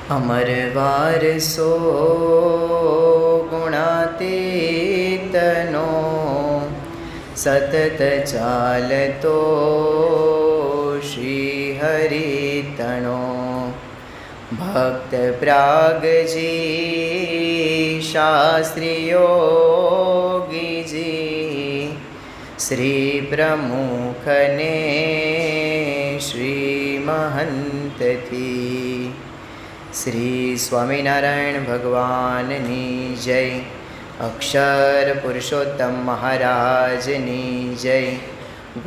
અમર વારસો ગુણાતીતનો સતત ચાલતો શ્રી હરિતણો ભક્ત પ્રાગજી શાસ્ત્રી યોગીજી શ્રી પ્રમુખને શ્રી મહંતથી શ્રી સ્વામિનારાયણ ભગવાનની જય, અક્ષર પુરુષોત્તમ મહારાજની જય,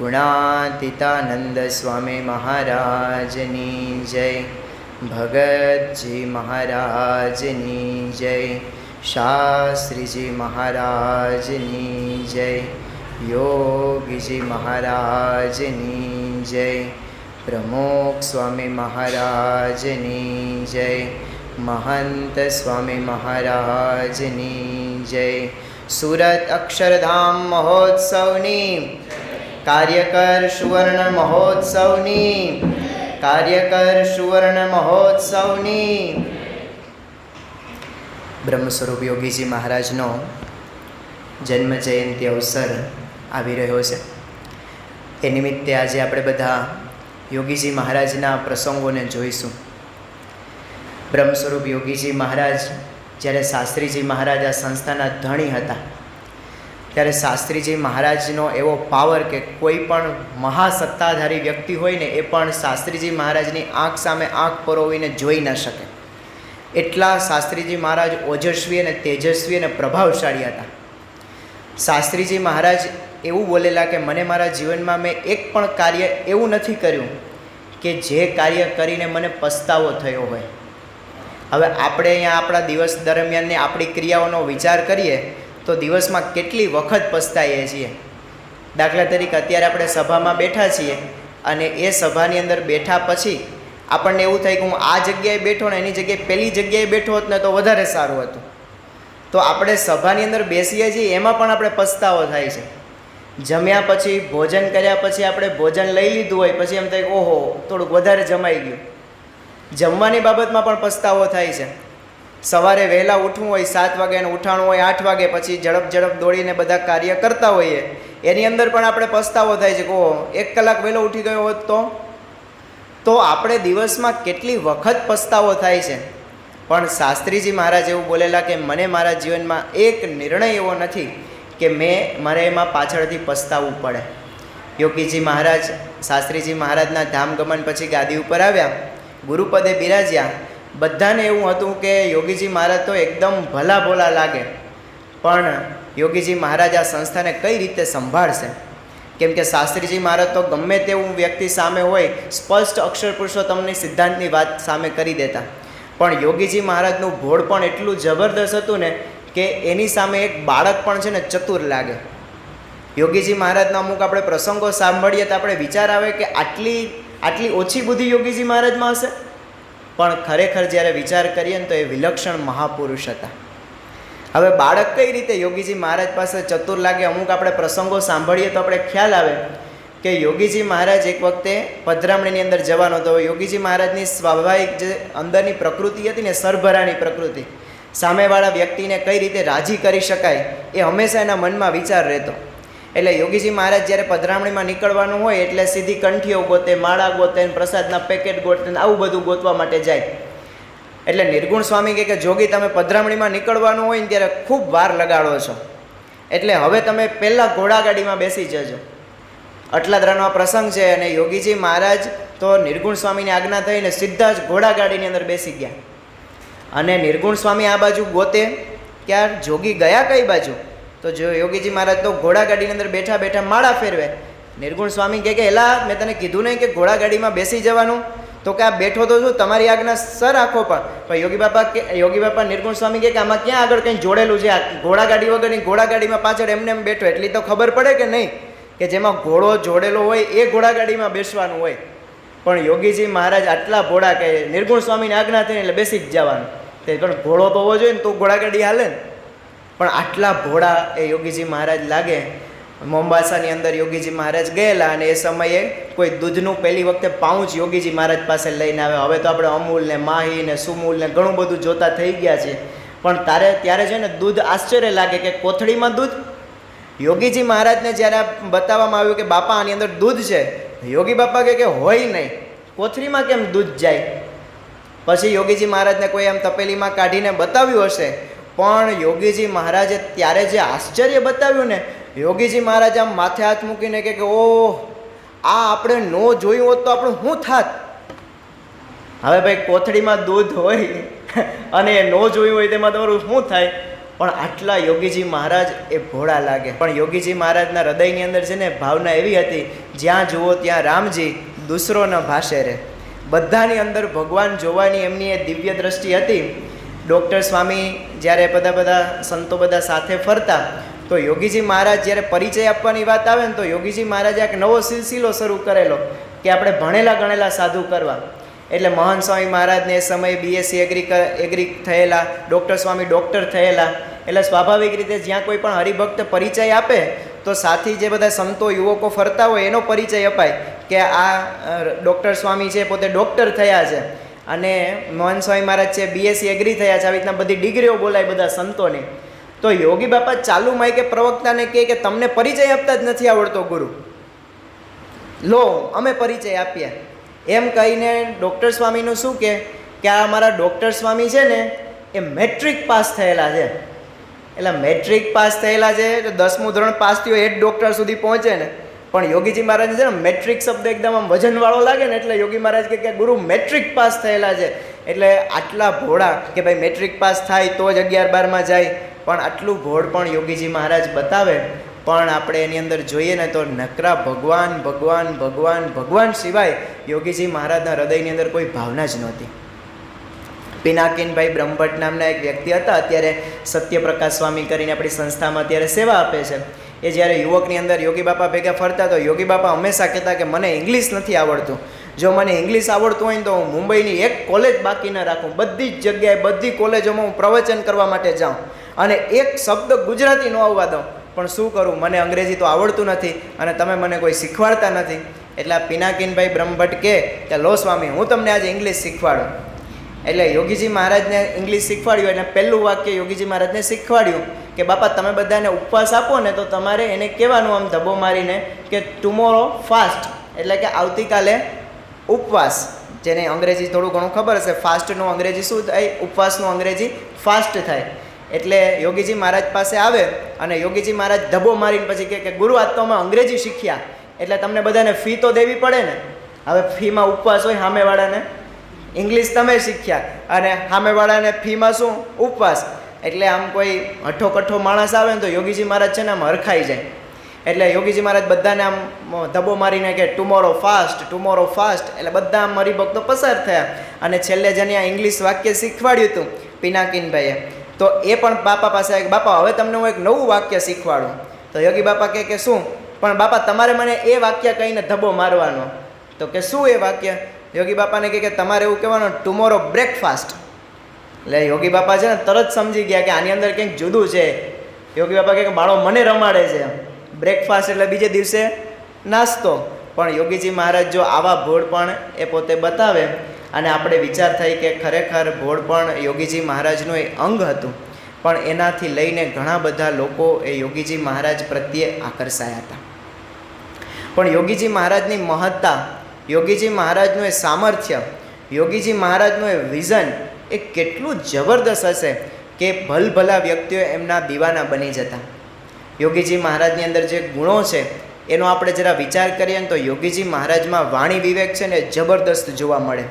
ગુણાતીતાનંદ સ્વામી મહારાજની જય, ભગતજી મહારાજની જય, શાસ્ત્રીજી મહારાજની જય, યોગીજી મહારાજની જય, પ્રમુખ સ્વામી મહારાજની જય, મહંત સ્વામી મહારાજની જય. સુરત અક્ષરધામ મહોત્સવની કાર્યકર સુવર્ણ મહોત્સવની બ્રહ્મ સ્વરૂપ યોગીજી મહારાજનો જન્મ જયંતિ અવસર આવી રહ્યો છે. એ નિમિત્તે આજે આપણે બધા યોગીજી મહારાજના પ્રસંગોને જોઈશું. બ્રહ્મ સ્વરૂપ યોગીજી મહારાજ જ્યારે શાસ્ત્રીજી મહારાજ આ સંસ્થાના ધણી હતા, ત્યારે શાસ્ત્રીજી મહારાજનો એવો પાવર કે કોઈ પણ મહાસત્તાધારી વ્યક્તિ હોય ને એ પણ શાસ્ત્રીજી મહારાજની આંખ સામે આંખ પરોવીને જોઈ ન શકે. એટલા શાસ્ત્રીજી મહારાજ ઓજસ્વી અને તેજસ્વી અને પ્રભાવશાળી હતા. શાસ્ત્રીજી મહારાજ એવું બોલેલા કે મને મારા જીવનમાં મેં એક પણ કાર્ય એવું નથી કર્યું કે જે કાર્ય કરીને મને પસ્તાવો થયો હોય. હવે આપણે અહીંયા આપણા દિવસ દરમિયાનની આપણી ક્રિયાઓનો વિચાર કરીએ તો દિવસમાં કેટલી વખત પસ્તાઈએ છીએ. દાખલા તરીકે અત્યારે આપણે સભામાં બેઠા છીએ અને એ સભાની અંદર બેઠા પછી આપણને એવું થાય કે હું આ જગ્યાએ બેઠો ને એની જગ્યાએ પેલી જગ્યાએ બેઠો હોત ને તો વધારે સારું હતું. તો આપણે સભાની અંદર બેસીએ છીએ એમાં પણ આપણે પસ્તાવો થાય છે. જમ્યા પછી ભોજન કર્યા પછી આપણે ભોજન લઈ લીધું હોય પછી એમ થાય કે ઓહો થોડુંક વધારે જમાઈ ગયું. જમવાની બાબતમાં પણ પસ્તાવો થાય છે. સવારે વહેલા ઉઠવું હોય 7 વાગે અને ઉઠાણું હોય 8 વાગે, પછી ઝડપ દોડીને બધા કાર્ય કરતા હોઈએ એની અંદર પણ આપણે પસ્તાવો થાય છે કે ઓહો 1 કલાક વહેલો ઉઠી ગયો હોત તો આપણે દિવસમાં કેટલી વખત પસ્તાવો થાય છે. પણ શાસ્ત્રીજી મહારાજ એવું બોલેલા કે મને મારા જીવનમાં એક નિર્ણય એવો નથી કે મારે એમાં પાછળથી પસ્તાવવું પડે. યોગીજી મહારાજ શાસ્ત્રીજી મહારાજના ધામગમન પછી ગાદી ઉપર આવ્યા, ગુરુપદે બિરાજ્યા. બધાને એવું હતું કે યોગીજી મહારાજ તો એકદમ ભલા ભોલા લાગે, પણ યોગીજી મહારાજ આ સંસ્થાને કઈ રીતે સંભાળશે? કેમ કે શાસ્ત્રીજી મહારાજ તો ગમે તેવું વ્યક્તિ સામે હોય સ્પષ્ટ અક્ષર પુરુષોત્તમની સિદ્ધાંતની વાત સામે કરી દેતા, પણ યોગીજી મહારાજનું ભોળ પણ એટલું જબરદસ્ત હતું ને કે એની સામે એક બાળક પણ છે ને ચતુર લાગે. યોગીજી મહારાજના અમુક આપણે પ્રસંગો સાંભળીએ તો આપણે વિચાર આવે કે આટલી ઓછી બુદ્ધિ યોગીજી મહારાજમાં હશે, પણ ખરેખર જ્યારે વિચાર કરીએ ને તો એ વિલક્ષણ મહાપુરુષ હતા. હવે બાળક કઈ રીતે યોગીજી મહારાજ પાસે ચતુર લાગે? અમુક આપણે પ્રસંગો સાંભળીએ તો આપણે ખ્યાલ આવે કે યોગીજી મહારાજ એક વખતે પધરામણીની અંદર જવાનો હતો. યોગીજી મહારાજની સ્વાભાવિક જે અંદરની પ્રકૃતિ હતી ને સરભરાની પ્રકૃતિ, સામેવાળા વ્યક્તિને કઈ રીતે રાજી કરી શકાય એ હંમેશા એના મનમાં વિચાર રહેતો. એટલે યોગીજી મહારાજ જ્યારે પધરામણીમાં નીકળવાનું હોય એટલે સીધી કંઠીઓ ગોતે, માળા ગોતે, પ્રસાદના પેકેટ ગોતે, આવું બધું ગોતવા માટે જાય. એટલે નિર્ગુણ સ્વામી કહે કે જોગી તમે પધરામણીમાં નીકળવાનું હોય ને ત્યારે ખૂબ વાર લગાડો છો, એટલે હવે તમે પહેલાં ઘોડાગાડીમાં બેસી જજો. અટલાદરાનો આ પ્રસંગ છે અને યોગીજી મહારાજ તો નિર્ગુણ સ્વામીની આજ્ઞા થઈને સીધા જ ઘોડાગાડીની અંદર બેસી ગયા. અને નિર્ગુણ સ્વામી આ બાજુ ગોતે કે આ જોગી ગયા કઈ બાજુ? તો જો યોગીજી મહારાજ તો ઘોડાગાડીની અંદર બેઠા બેઠા માળા ફેરવે. નિર્ગુણ સ્વામી કહે કે એલા મેં તને કીધું નહીં કે ઘોડાગાડીમાં બેસી જવાનું? તો કે આ બેઠો તો છું, તમારી આજ્ઞા સર આખો પણ યોગી બાપા નિર્ગુણ સ્વામી કહે કે આમાં ક્યાં આગળ કંઈ જોડેલું છે? આ ઘોડાગાડી વગરની ઘોડાગાડીમાં પાછળ એમને એમ બેઠો એટલી તો ખબર પડે કે નહીં કે જેમાં ઘોડો જોડેલો હોય એ ઘોડાગાડીમાં બેસવાનું હોય. પણ યોગીજી મહારાજ આટલા ભોળા કે નિર્ગુણ સ્વામીની આજ્ઞા થઈને એટલે બેસી જ જવાનું. તે પણ ઘોડો તો હોવો જોઈએ ને તો ઘોડાગાડી હાલે ને. પણ આટલા ભોળા એ યોગીજી મહારાજ લાગે મોમ્બાસાની અંદર યોગીજી મહારાજ ગયેલા અને એ સમયે કોઈ દૂધનું પહેલી વખતે પાઉચ યોગીજી મહારાજ પાસે લઈને આવે. હવે તો આપણે અમૂલ ને માહી ને સુમૂલ ને ઘણું બધું જોતા થઈ ગયા છે, પણ ત્યારે છે ને દૂધ આશ્ચર્ય લાગે કે કોથળીમાં દૂધ. યોગીજી મહારાજને જ્યારે બતાવવામાં આવ્યું કે બાપા આની અંદર દૂધ છે, યોગી બાપા કે હોય નહીં, કોથળીમાં કેમ દૂધ જાય? પછી યોગીજી મહારાજને કોઈ એમ તપેલીમાં કાઢીને બતાવ્યું હશે, પણ યોગીજી મહારાજે ત્યારે જે આશ્ચર્ય બતાવ્યું ને, યોગીજી મહારાજ આમ માથે હાથ મૂકીને કે ઓહ, આ આપણે ન જોયું હોત તો આપણું શું થાત? હવે ભાઈ કોથળીમાં દૂધ હોય અને એ ન જોયું હોય તેમાં તમારું શું થાય? પણ આટલા યોગીજી મહારાજ એ ભોળા લાગે. પણ યોગીજી મહારાજના હૃદયની અંદર છે ને ભાવના એવી હતી, જ્યાં જુઓ ત્યાં રામજી, દૂસરો ન ભાષે રે. બધાની અંદર ભગવાન જોવાની એમની એ દિવ્ય દ્રષ્ટિ હતી. ડૉક્ટર સ્વામી જ્યારે બધા સંતો બધા સાથે ફરતા, તો યોગીજી મહારાજ જ્યારે પરિચય આપવાની વાત આવે ને, તો યોગીજી મહારાજે એક નવો સિલસિલો શરૂ કરેલો કે આપણે ભણેલા ગણેલા સાધુ કરવા. એટલે મહંત સ્વામી મહારાજને એ સમયે બીએસસી એગ્રી થયેલા, ડૉક્ટર સ્વામી ડૉક્ટર થયેલા. એટલે સ્વાભાવિક રીતે જ્યાં કોઈ પણ હરિભક્ત પરિચય આપે તો સાથી જે બધા સંતો યુવકો ફરતા હોય એનો પરિચય અપાય કે આ ડૉક્ટર સ્વામી છે, પોતે ડૉક્ટર થયા છે, અને મહંત સ્વામી મહારાજ છે બીએસસી એગ્રી થયા છે. આવી રીતના બધી ડિગ્રીઓ બોલાય બધા સંતોની. તો યોગી બાપા ચાલુ માય કે પ્રવક્તાને કહે કે તમને પરિચય આપતા જ નથી આવડતો ગુરુ, લો અમે પરિચય આપીએ. એમ કહીને ડૉક્ટર સ્વામીનું શું કે આ અમારા ડૉક્ટર સ્વામી છે ને એ મેટ્રિક પાસ થયેલા છે. એટલે મેટ્રિક પાસ થયેલા છે તો 10મું ધોરણ પાસ થયો એ જ ડૉક્ટર સુધી પહોંચે ને. પણ યોગીજી મહારાજ છે ને મેટ્રિક શબ્દ એકદમ આમ વજનવાળો લાગે ને, એટલે યોગી મહારાજ કે ગુરુ મેટ્રિક પાસ થયેલા છે. એટલે આટલા ભોળા કે ભાઈ મેટ્રિક પાસ થાય તો જ 11-12માં જાય. પણ આટલું ભોળ પણ યોગીજી મહારાજ બતાવે. પણ આપણે એની અંદર જોઈએ ને તો નકરા ભગવાન ભગવાન ભગવાન ભગવાન સિવાય યોગીજી મહારાજના હૃદયની અંદર કોઈ ભાવના જ નહોતી. પિનાકીનભાઈ બ્રહ્મભટ્ટ નામના એક વ્યક્તિ હતા, અત્યારે સત્યપ્રકાશ સ્વામી કરીને આપણી સંસ્થામાં અત્યારે સેવા આપે છે. એ જ્યારે યુવકની અંદર યોગી બાપા ભેગા ફરતા, તો યોગી બાપા હંમેશા કહેતા કે મને ઇંગ્લિશ નથી આવડતું. જો મને ઇંગ્લિશ આવડતું હોય ને તો હું મુંબઈની એક કોલેજ બાકી ન રાખું, બધી જ જગ્યાએ બધી કોલેજોમાં હું પ્રવચન કરવા માટે જાઉં અને એક શબ્દ ગુજરાતી ન આવવા દઉં. પણ શું કરું, મને અંગ્રેજી તો આવડતું નથી અને તમે મને કોઈ શીખવાડતા નથી. એટલે આ પિનાકીનભાઈ બ્રહ્મભટ્ટ કે લો સ્વામી, હું તમને આજે ઇંગ્લિશ શીખવાડું. એટલે યોગીજી મહારાજને ઇંગ્લિશ શીખવાડ્યું. એટલે પહેલું વાક્ય યોગીજી મહારાજને શીખવાડ્યું કે બાપા તમે બધાને ઉપવાસ આપો ને તો તમારે એને કહેવાનું આમ ધબ્બો મારીને કે ટુમોરો ફાસ્ટ, એટલે કે આવતીકાલે ઉપવાસ. જેને અંગ્રેજી થોડું ઘણું ખબર હશે, ફાસ્ટનું અંગ્રેજી શું થાય, ઉપવાસનું અંગ્રેજી ફાસ્ટ થાય. એટલે યોગીજી મહારાજ પાસે આવે અને યોગીજી મહારાજ ધબ્બો મારીને પછી કે ગુરુ આજ તો અમે અંગ્રેજી શીખ્યા, એટલે તમને બધાને ફી તો દેવી પડે ને. હવે ફીમાં ઉપવાસ હોય, સામેવાળાને ઇંગ્લિશ તમે શીખ્યા અને સામેવાળાને ફીમાં શું ઉપવાસ. એટલે આમ કોઈ હઠ્ઠો કઠ્ઠો માણસ આવે ને તો યોગીજી મહારાજ છે ને આમ હરખાઈ જાય. એટલે યોગીજી મહારાજ બધાને આમ ધબ્બો મારીને કે ટુમોરો ફાસ્ટ, ટુમોરો ફાસ્ટ. એટલે બધા આમ હરિભક્તો પસાર થયા. અને છેલ્લે જેને આ ઇંગ્લિશ વાક્ય શીખવાડ્યું હતું પિનાકીનભાઈએ, તો એ પણ બાપા પાસે આવે કે બાપા હવે તમને હું એક નવું વાક્ય શીખવાડું. તો યોગી બાપા કે શું? પણ બાપા તમારે મને એ વાક્ય કહીને ધબ્બો મારવાનો. તો કે શું એ વાક્ય? યોગી બાપાને કે તમારે એવું કહેવાનું ટુમોરો બ્રેકફાસ્ટ. એટલે યોગી બાપા છે ને તરત સમજી ગયા કે આની અંદર કંઈક જુદું છે. યોગી બાપા કે બાળો મને રમાડે છે. બ્રેકફાસ્ટ એટલે બીજે દિવસે નાસ્તો. પણ યોગીજી મહારાજ જો આવા ભોળ પણ એ પોતે બતાવે અને આપણે વિચાર થાય કે ખરેખર ભોળ પણ યોગીજી મહારાજનું એ અંગ હતું. પણ એનાથી લઈને ઘણા બધા લોકો એ યોગીજી મહારાજ પ્રત્યે આકર્ષાયા હતા. પણ યોગીજી મહારાજની મહત્તા, યોગીજી મહારાજનું એ સામર્થ્ય, યોગીજી મહારાજનું એ વિઝન એ કેટલું જબરદસ્ત હશે કે ભલભલા વ્યક્તિઓ એમના દીવાના બની જતા. યોગીજી મહારાજની અંદર જે ગુણો છે એનો આપણે જરા વિચાર કરીએ ને તો યોગીજી મહારાજમાં વાણી વિવેક છે ને જબરદસ્ત જોવા મળે.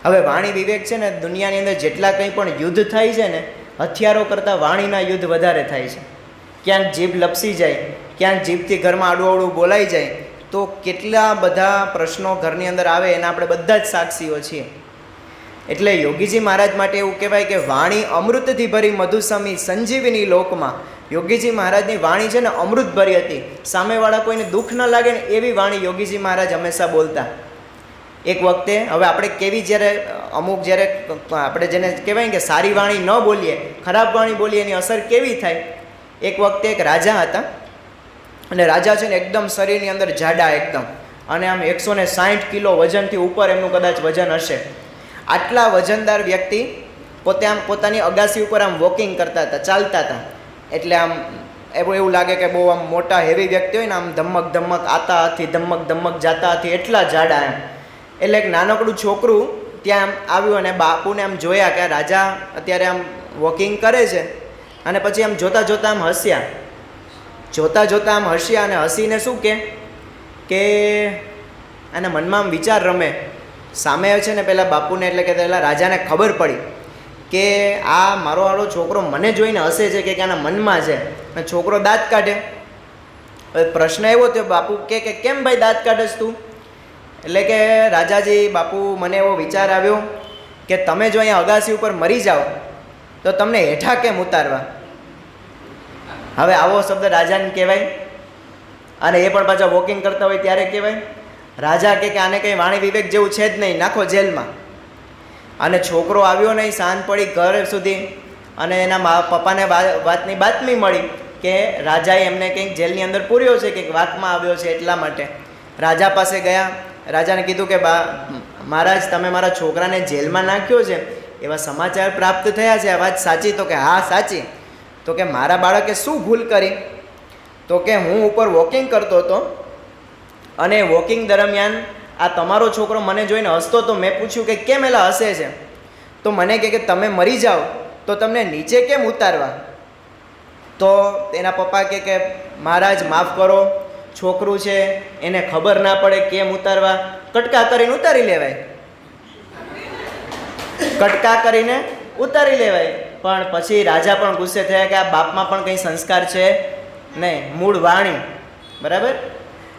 હવે વાણી વિવેક છે ને દુનિયાની અંદર જેટલા કંઈ પણ યુદ્ધ થાય છે ને, હથિયારો કરતાં વાણીના યુદ્ધ વધારે થાય છે. ક્યાંક જીભ લપસી જાય, ક્યાંક જીભથી ઘરમાં આડું અવળું બોલાઈ જાય તો કેટલા બધા પ્રશ્નો ઘરની અંદર આવે એના આપણે બધા જ સાક્ષીઓ છીએ. એટલે યોગીજી મહારાજ માટે એવું કહેવાય કે વાણી અમૃતથી ભરી મધુસમી સંજીવની લોકમાં. યોગીજી મહારાજની વાણી છે ને અમૃતભરી હતી. સામેવાળા કોઈને દુઃખ ન લાગે ને એવી વાણી યોગીજી મહારાજ હંમેશા બોલતા. એક વખતે હવે આપણે કેવી જ્યારે અમુક જ્યારે આપણે જેને કહેવાય કે સારી વાણી ન બોલીએ, ખરાબ વાણી બોલીએ એની અસર કેવી થાય. એક વખતે એક રાજા હતા અને રાજા છે ને એકદમ શરીરની અંદર જાડા એકદમ, અને આમ 160 કિલો વજનથી ઉપર એમનું કદાચ વજન હશે. આટલા વજનદાર વ્યક્તિ પોતે આમ પોતાની અગાસી ઉપર આમ વોકિંગ કરતા હતા, ચાલતા હતા. એટલે આમ એવું લાગે કે બહુ આમ મોટા હેવી વ્યક્તિ હોય ને, આમ ધમક ધમક આતા હતી, ધમક ધમક જાતા હતી, એટલા જાડા એમ. એટલે એક નાનકડું છોકરું ત્યાં આમ આવ્યું અને બાપુને આમ જોયા કે રાજા અત્યારે આમ વોકિંગ કરે છે, અને પછી આમ જોતાં જોતાં આમ હસ્યા, જોતાં જોતાં આમ હસ્યા, અને હસીને શું કે આના મનમાં આમ વિચાર રમે. સામે છે ને પેલા બાપુને એટલે કે પેલા રાજાને ખબર પડી કે આ મારો છોકરો મને જોઈને હસે છે કે આના મનમાં છે. અને છોકરો દાંત કાઢે. પ્રશ્ન એવો થયો, બાપુ કે કેમ ભાઈ દાંત કાઢેસ તું? એટલે કે રાજાજી બાપુ, મને એવો વિચાર આવ્યો કે તમે જો અહીંયા અગાસી ઉપર મરી જાઓ તો તમને હેઠા કેમ ઉતારવા? હવે આવો શબ્દ રાજાને કહેવાય, અને એ પણ પાછા વોકિંગ કરતા હોય ત્યારે કહેવાય? રાજા કે આને કંઈ વાણી વિવેક જેવું છે જ નહીં, નાખો જેલમાં. અને છોકરો આવ્યો નહીં, સાંજ પડી ઘર સુધી, અને એના પપ્પાને વાતની બાતમી મળી કે રાજાએ એમને કંઈક જેલની અંદર પૂર્યો છે, કંઈક વાતમાં આવ્યો છે. એટલા માટે રાજા પાસે ગયા, રાજાને કીધું કે મહારાજ, તમે મારા છોકરાને જેલમાં નાખ્યો છે, એવા સમાચાર પ્રાપ્ત થયા છે, આ વાત સાચી? તો કે હા સાચી. તો કે મારા બાળકે શું ભૂલ કરી? તો કે હું ઉપર વોકિંગ કરતો હતો, અને વોકિંગ દરમિયાન આ તમારો છોકરો મને જોઈને હસતો તો મેં પૂછ્યું કે કેમ એલા હસે છે? તો મને કે તમે મરી જાઓ તો તમને નીચે કેમ ઉતારવા? તો એના પપ્પા કે મહારાજ માફ કરો, છોકરું છે એને ખબર ના પડે કેમ ઉતારવા, કટકા કરીને ઉતારી લેવાય, કટકા કરીને ઉતારી લેવાય. પણ પછી રાજા પણ ગુસ્સે થયા કે આ બાપમાં પણ કંઈ સંસ્કાર છે નહીં, મૂળ વાણી, બરાબર?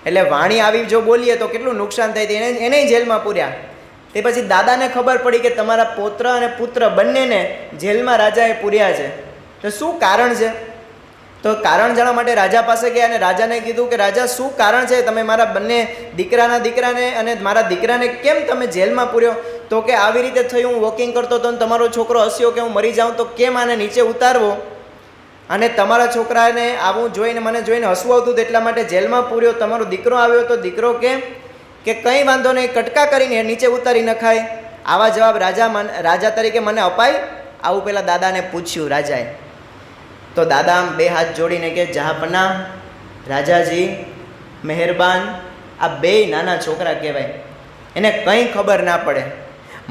એટલે વાણી આવી જો બોલીએ તો કેટલું નુકસાન થાય, એને જેલમાં પૂર્યા. તે પછી દાદાને ખબર પડી કે તમારા પૌત્ર અને પુત્ર બંનેને જેલમાં રાજાએ પૂર્યા છે. તો શું કારણ છે? તો કારણ જાણવા માટે રાજા પાસે ગયા, અને રાજાને કીધું કે રાજા, શું કારણ છે? તમે મારા બંને દીકરાને અને મારા દીકરાને કેમ તમે જેલમાં પૂર્યો? તો કે આવી રીતે થયું, હું વોકિંગ કરતો હતો અને તમારો છોકરો હસ્યો કે હું મરી જાઉં, તો કેમ આને નીચે ઉતારવો? અને તમારા છોકરાને આવું જોઈને, મને જોઈને હસવું આવતું હતું, એટલા માટે જેલમાં પૂર્યો. તમારો દીકરો આવ્યો તો દીકરો કે કંઈ વાંધો નહીં, કટકા કરીને નીચે ઉતારી નખાય. આવા જવાબ રાજા તરીકે મને અપાય? આવું પેલા દાદાને પૂછ્યું રાજાએ. તો દાદા આમ બે હાથ જોડીને કે જહાંપનાહ, રાજાજી મહેરબાન, આ બે નાના છોકરા કહેવાય, એને કંઈ ખબર ના પડે,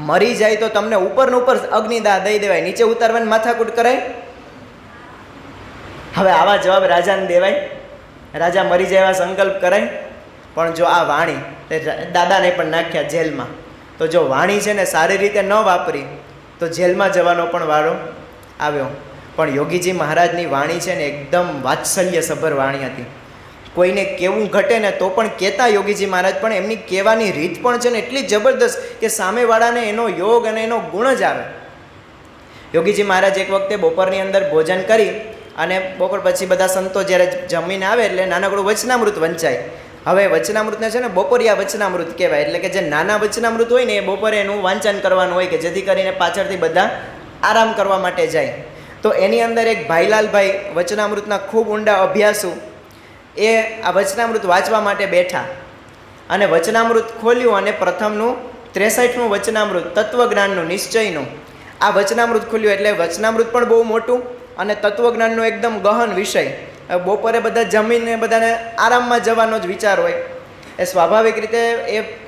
મરી જાય તો તમને ઉપરને ઉપર અગ્નિદાહ દઈ દેવાય, નીચે ઉતારવાની માથાકૂટ કરાય? હવે આવા જવાબ રાજાને દેવાય? રાજા મરી જાય એવા સંકલ્પ કરાય? પણ જો આ વાણી, દાદાને પણ નાખ્યા જેલમાં. તો જો વાણી છે ને સારી રીતે ન વાપરી તો જેલમાં જવાનો પણ વારો આવ્યો. પણ યોગીજી મહારાજની વાણી છે ને એકદમ વાત્સલ્યસભર વાણી હતી. કોઈને કેવું ઘટે ને તો પણ કહેતા યોગીજી મહારાજ, પણ એમની કહેવાની રીત પણ છે ને એટલી જબરદસ્ત કે સામેવાળાને એનો યોગ અને એનો ગુણ જ આવે. યોગીજી મહારાજ એક વખતે બપોરની અંદર ભોજન કરી અને બપોર પછી બધા સંતો જ્યારે જમીને આવે એટલે નાનકડું વચનામૃત વંચાય. હવે વચનામૃતને છે ને બપોરિયા વચનામૃત કહેવાય, એટલે કે જે નાના વચનામૃત હોય ને એ બપોરે એનું વાંચન કરવાનું હોય, કે જેથી કરીને પાછળથી બધા આરામ કરવા માટે જાય. તો એની અંદર એક ભાઈલાલભાઈ વચનામૃતના ખૂબ ઊંડા અભ્યાસુ, એ આ વચનામૃત વાંચવા માટે બેઠા, અને વચનામૃત ખોલ્યું અને પ્રથમનું 63મું વચનામૃત, તત્વજ્ઞાનનું, નિશ્ચયનું આ વચનામૃત ખોલ્યું. એટલે વચનામૃત પણ બહુ મોટું અને તત્વજ્ઞાનનો એકદમ ગહન વિષય. બપોરે બધા જમીને બધાને આરામમાં જવાનો જ વિચાર હોય, એ સ્વાભાવિક રીતે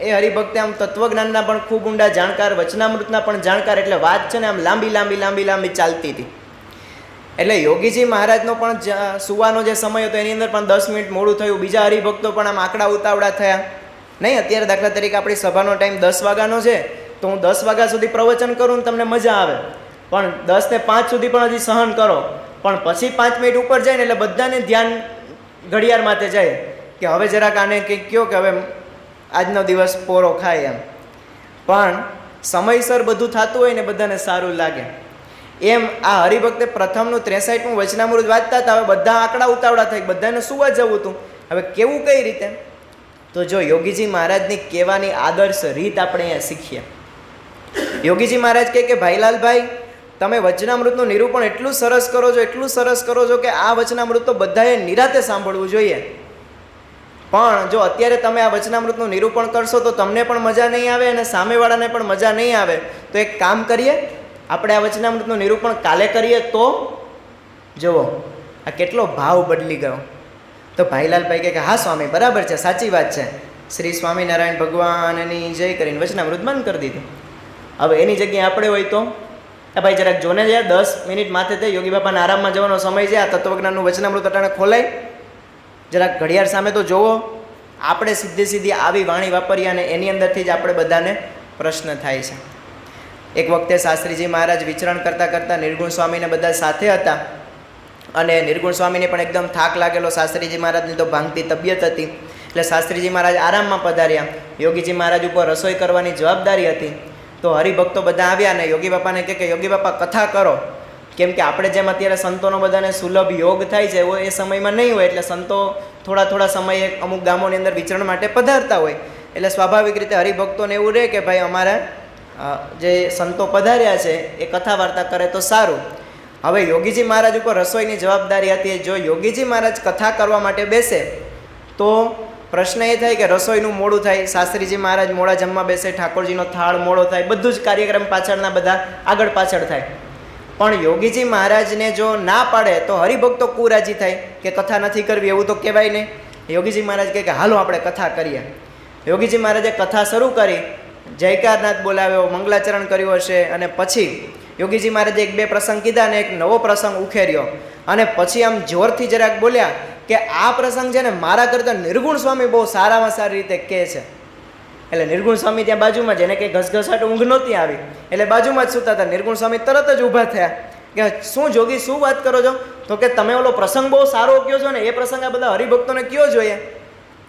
એ હરિભક્તે આમ તત્વજ્ઞાનના પણ ખૂબ ઊંડા જાણકાર, વચનામૃતના પણ જાણકાર, એટલે વાત છે ને આમ લાંબી ચાલતી હતી. એટલે યોગીજી મહારાજનો પણ સુવાનો જે સમય હતો એની અંદર પણ 10 મિનિટ મોડું થયું. બીજા હરિભક્તો પણ આમ આંકડા ઉતાવળા થયા. નહીં, અત્યારે દાખલા તરીકે આપણી સભાનો ટાઈમ 10 વાગ્યાનો છે, તો હું 10 વાગ્યા સુધી પ્રવચન કરું ને તમને મજા આવે, પણ 10 ને 5 સુધી પણ હજી સહન કરો. પણ પછી 5 મિનિટ ઉપર જાય ને એટલે બધાને ધ્યાન ઘડિયાળ માથે જાય કે હવે જરાક આને કંઈક કહો કે હવે આજનો દિવસ પોરો ખાય એમ. પણ સમયસર બધું થતું હોય ને બધાને સારું લાગે. એમ આ હરિભક્તે પ્રથમનું 63મું વચનામૃત વાંચતા હતા. હવે બધા આંકડા ઉતાવળા થઈ, બધાને સુવા જવું હતું. હવે કેવું કઈ રીતે? તો જો યોગીજી મહારાજની કહેવાની આદર્શ રીત આપણે અહીંયા શીખીએ. યોગીજી મહારાજ કહે કે ભાઈલાલભાઈ, તમે વચનામૃતનું નિરૂપણ એટલું સરસ કરો છો કે આ વચનામૃત તો બધાએ નિરાતે સાંભળવું જોઈએ. પણ જો અત્યારે તમે આ વચનામૃતનું નિરૂપણ કરશો તો તમને પણ મજા નહીં આવે અને સામેવાળાને પણ મજા નહીં આવે. તો એક કામ કરીએ, આપણે આ વચનામૃતનું નિરૂપણ કાલે કરીએ. તો જુઓ આ કેટલો ભાવ બદલી ગયો. તો ભાઈલાલભાઈ કહે કે હા સ્વામી, બરાબર છે, સાચી વાત છે, શ્રી સ્વામિનારાયણ ભગવાનની જય કરીને વચનામૃત બંધ કરી દીધું. હવે એની જગ્યાએ આપણે હોય તો ભાઈ જરાક જોને જાય, 10 મિનિટ માથે થઈ યોગી બાપાના આરામમાં જવાનો સમય છે, આ તત્વજ્ઞાનનું વચનામૃત અટાણે ખોલાય, જરાક ઘડિયાળ સામે તો જોવો. આપણે સીધી આવી વાણી વાપરીએ અને એની અંદરથી જ આપણે બધાને પ્રશ્ન થાય છે. એક વખતે શાસ્ત્રીજી મહારાજ વિચરણ કરતાં કરતાં નિર્ગુણ સ્વામીને બધા સાથે હતા અને નિર્ગુણ સ્વામીને પણ એકદમ થાક લાગેલો. શાસ્ત્રીજી મહારાજની તો ભાંગતી તબિયત હતી એટલે શાસ્ત્રીજી મહારાજ આરામમાં પધાર્યા. યોગીજી મહારાજ ઉપર રસોઈ કરવાની જવાબદારી હતી. તો હરિભક્તો બધા આવ્યા અને યોગી બાપાને કહે કે યોગી બાપા કથા કરો, કેમ કે આપણે જેમ અત્યારે સંતોનો બધાને સુલભ યોગ થાય છે એવો એ સમયમાં નહીં હોય. એટલે સંતો થોડા સમયે અમુક ગામોની અંદર વિચરણ માટે પધારતા હોય એટલે સ્વાભાવિક રીતે હરિભક્તોને એવું રહે કે ભાઈ અમારે જે સંતો પધાર્યા છે એ કથા વાર્તા કરે તો સારું. હવે યોગીજી મહારાજ ઉપર રસોઈની જવાબદારી હતી. જો યોગીજી મહારાજ કથા કરવા માટે બેસે તો પ્રશ્ન એ થાય કે રસોઈનું મોડું થાય, શાસ્ત્રીજી મહારાજ મોડા જમવા બેસે, ઠાકોરજીનો થાળ મોડો થાય, બધું જ કાર્યક્રમ પાછળના બધા આગળ પાછળ થાય. પણ યોગીજી મહારાજને જો ના પાડે તો હરિભક્તો કુરાજી થાય કે કથા નથી કરવી, એવું તો કહેવાય નહીં. યોગીજી મહારાજ કહે કે હાલો આપણે કથા કરીએ. યોગીજી મહારાજે કથા શરૂ કરી, જયકારનાથ બોલાવ્યો, મંગલાચરણ કર્યું હશે અને પછી યોગીજી મહારાજે 1-2 પ્રસંગ કીધા અને એક નવો પ્રસંગ ઉખેર્યો અને પછી આમ જોરથી જરાક બોલ્યા કે આ પ્રસંગ છે ને મારા કરતાં નિર્ગુણ સ્વામી બહુ સારામાં સારી રીતે કહે છે. એટલે નિર્ગુણ સ્વામી ત્યાં બાજુમાં જ, એને કંઈ ઘસઘસાટ ઊંઘ નહોતી આવી એટલે બાજુમાં જ સૂતા હતા. નિર્ગુણ સ્વામી તરત જ ઊભા થયા કે શું જોગી શું વાત કરો છો? તો કે તમે ઓલો પ્રસંગ બહુ સારો કહો છો ને, એ પ્રસંગ આ બધા હરિભક્તોને કયો જોઈએ.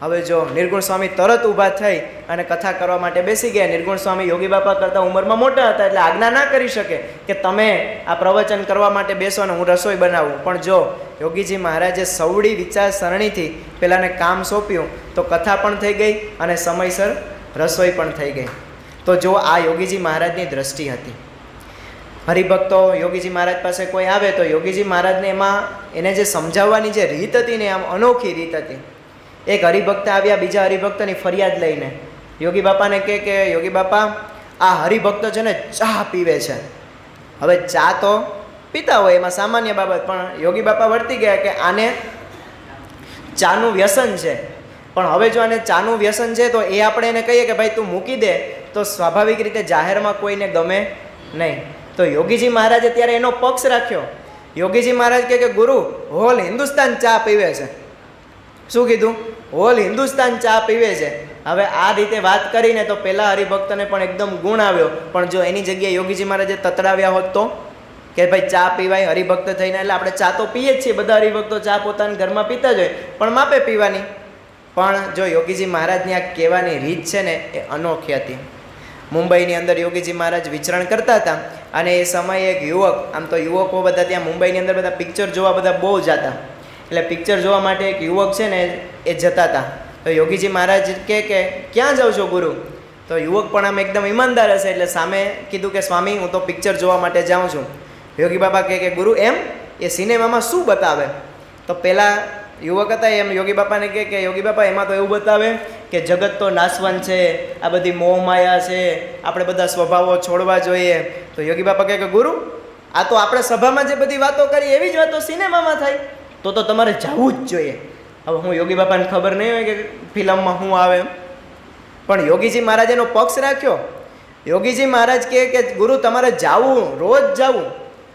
હવે જો નિર્ગુણ સ્વામી તરત ઊભા થઈ અને કથા કરવા માટે બેસી ગયા. નિર્ગુણ સ્વામી યોગી બાપા કરતાં ઉંમરમાં મોટા હતા એટલે આજ્ઞા ના કરી શકે કે તમે આ પ્રવચન કરવા માટે બેસો અને હું રસોઈ બનાવું. પણ જો યોગીજી મહારાજે સવડી વિચારસરણીથી પેલાને કામ સોંપ્યું તો કથા પણ થઈ ગઈ અને સમયસર રસોઈ પણ થઈ ગઈ. તો જો આ યોગીજી મહારાજની દ્રષ્ટિ હતી. હરિભક્તો યોગીજી મહારાજ પાસે કોઈ આવે તો યોગીજી મહારાજને એમાં એને જે સમજાવવાની જે રીત હતી ને આમ અનોખી રીત હતી. એક હરિભક્ત આવ્યા બીજા હરિભક્તની ફરિયાદ લઈને. યોગી બાપાને કહે કે યોગી બાપા આ હરિભક્તો છે ને ચા પીવે છે. હવે ચા તો પીતા હોય એમાં સામાન્ય બાબત, પણ યોગી બાપા વર્તી ગયા કે આને ચાનું વ્યસન છે. પણ હવે જો આને ચાનું વ્યસન છે તો એ આપણે એને કહીએ કે ભાઈ તું મૂકી દે તો સ્વાભાવિક રીતે જાહેરમાં કોઈને ગમે નહીં. તો યોગીજી મહારાજે ત્યારે એનો પક્ષ રાખ્યો. યોગીજી મહારાજ કહે કે ગુરુ હોલ હિન્દુસ્તાન ચા પીવે છે. શું કીધું? હોલ હિન્દુસ્તાન ચા પીવે છે. હવે આ રીતે વાત કરીને તો પેલા હરિભક્તને પણ એકદમ ગુણ આવ્યો. પણ જો એની જગ્યાએ યોગીજી મહારાજે તતડાવ્યા હોત તો કે ભાઈ ચા પીવાય હરિભક્ત થઈને, એટલે આપણે ચા તો પીએ જ છીએ, બધા હરિભક્તો ચા પોતાના ઘરમાં પીતા જ હોય, પણ માપે પીવાની. પણ જો યોગીજી મહારાજની આ કહેવાની રીત છે ને એ અનોખી હતી. મુંબઈની અંદર યોગીજી મહારાજ વિચરણ કરતા હતા અને એ સમયે એક યુવક, આમ તો યુવકો બધા ત્યાં મુંબઈની અંદર બધા પિક્ચર જોવા બધા બહુ જતા, એટલે પિક્ચર જોવા માટે એક યુવક છે ને એ જતા હતા. તો યોગીજી મહારાજ કહે કે ક્યાં જાઓ છો ગુરુ? તો યુવક પણ આમ એકદમ ઈમાનદાર હશે એટલે સામે કીધું કે સ્વામી હું તો પિક્ચર જોવા માટે જાઉં છું. યોગી બાપા કહે કે ગુરુ એમ એ સિનેમામાં શું બતાવે? તો પહેલાં યુવક હતા એમ યોગી બાપાને કહે કે યોગી બાપા એમાં તો એવું બતાવે કે જગત તો નાશવંત છે, આ બધી મોહમાયા છે, આપણે બધા સ્વભાવો છોડવા જોઈએ. તો યોગી બાપા કહે કે ગુરુ આ તો આપણે સભામાં જે બધી વાતો કરી એવી જ વાતો સિનેમામાં થાય, તો તમારે જવું જ જોઈએ. હવે હું યોગી બાપાને ખબર નહીં હોય કે ફિલ્મમાં શું આવે, પણ યોગીજી મહારાજ એનો પક્ષ રાખ્યો. યોગીજી મહારાજ કહે કે ગુરુ તમારે જાવું, રોજ જાવું,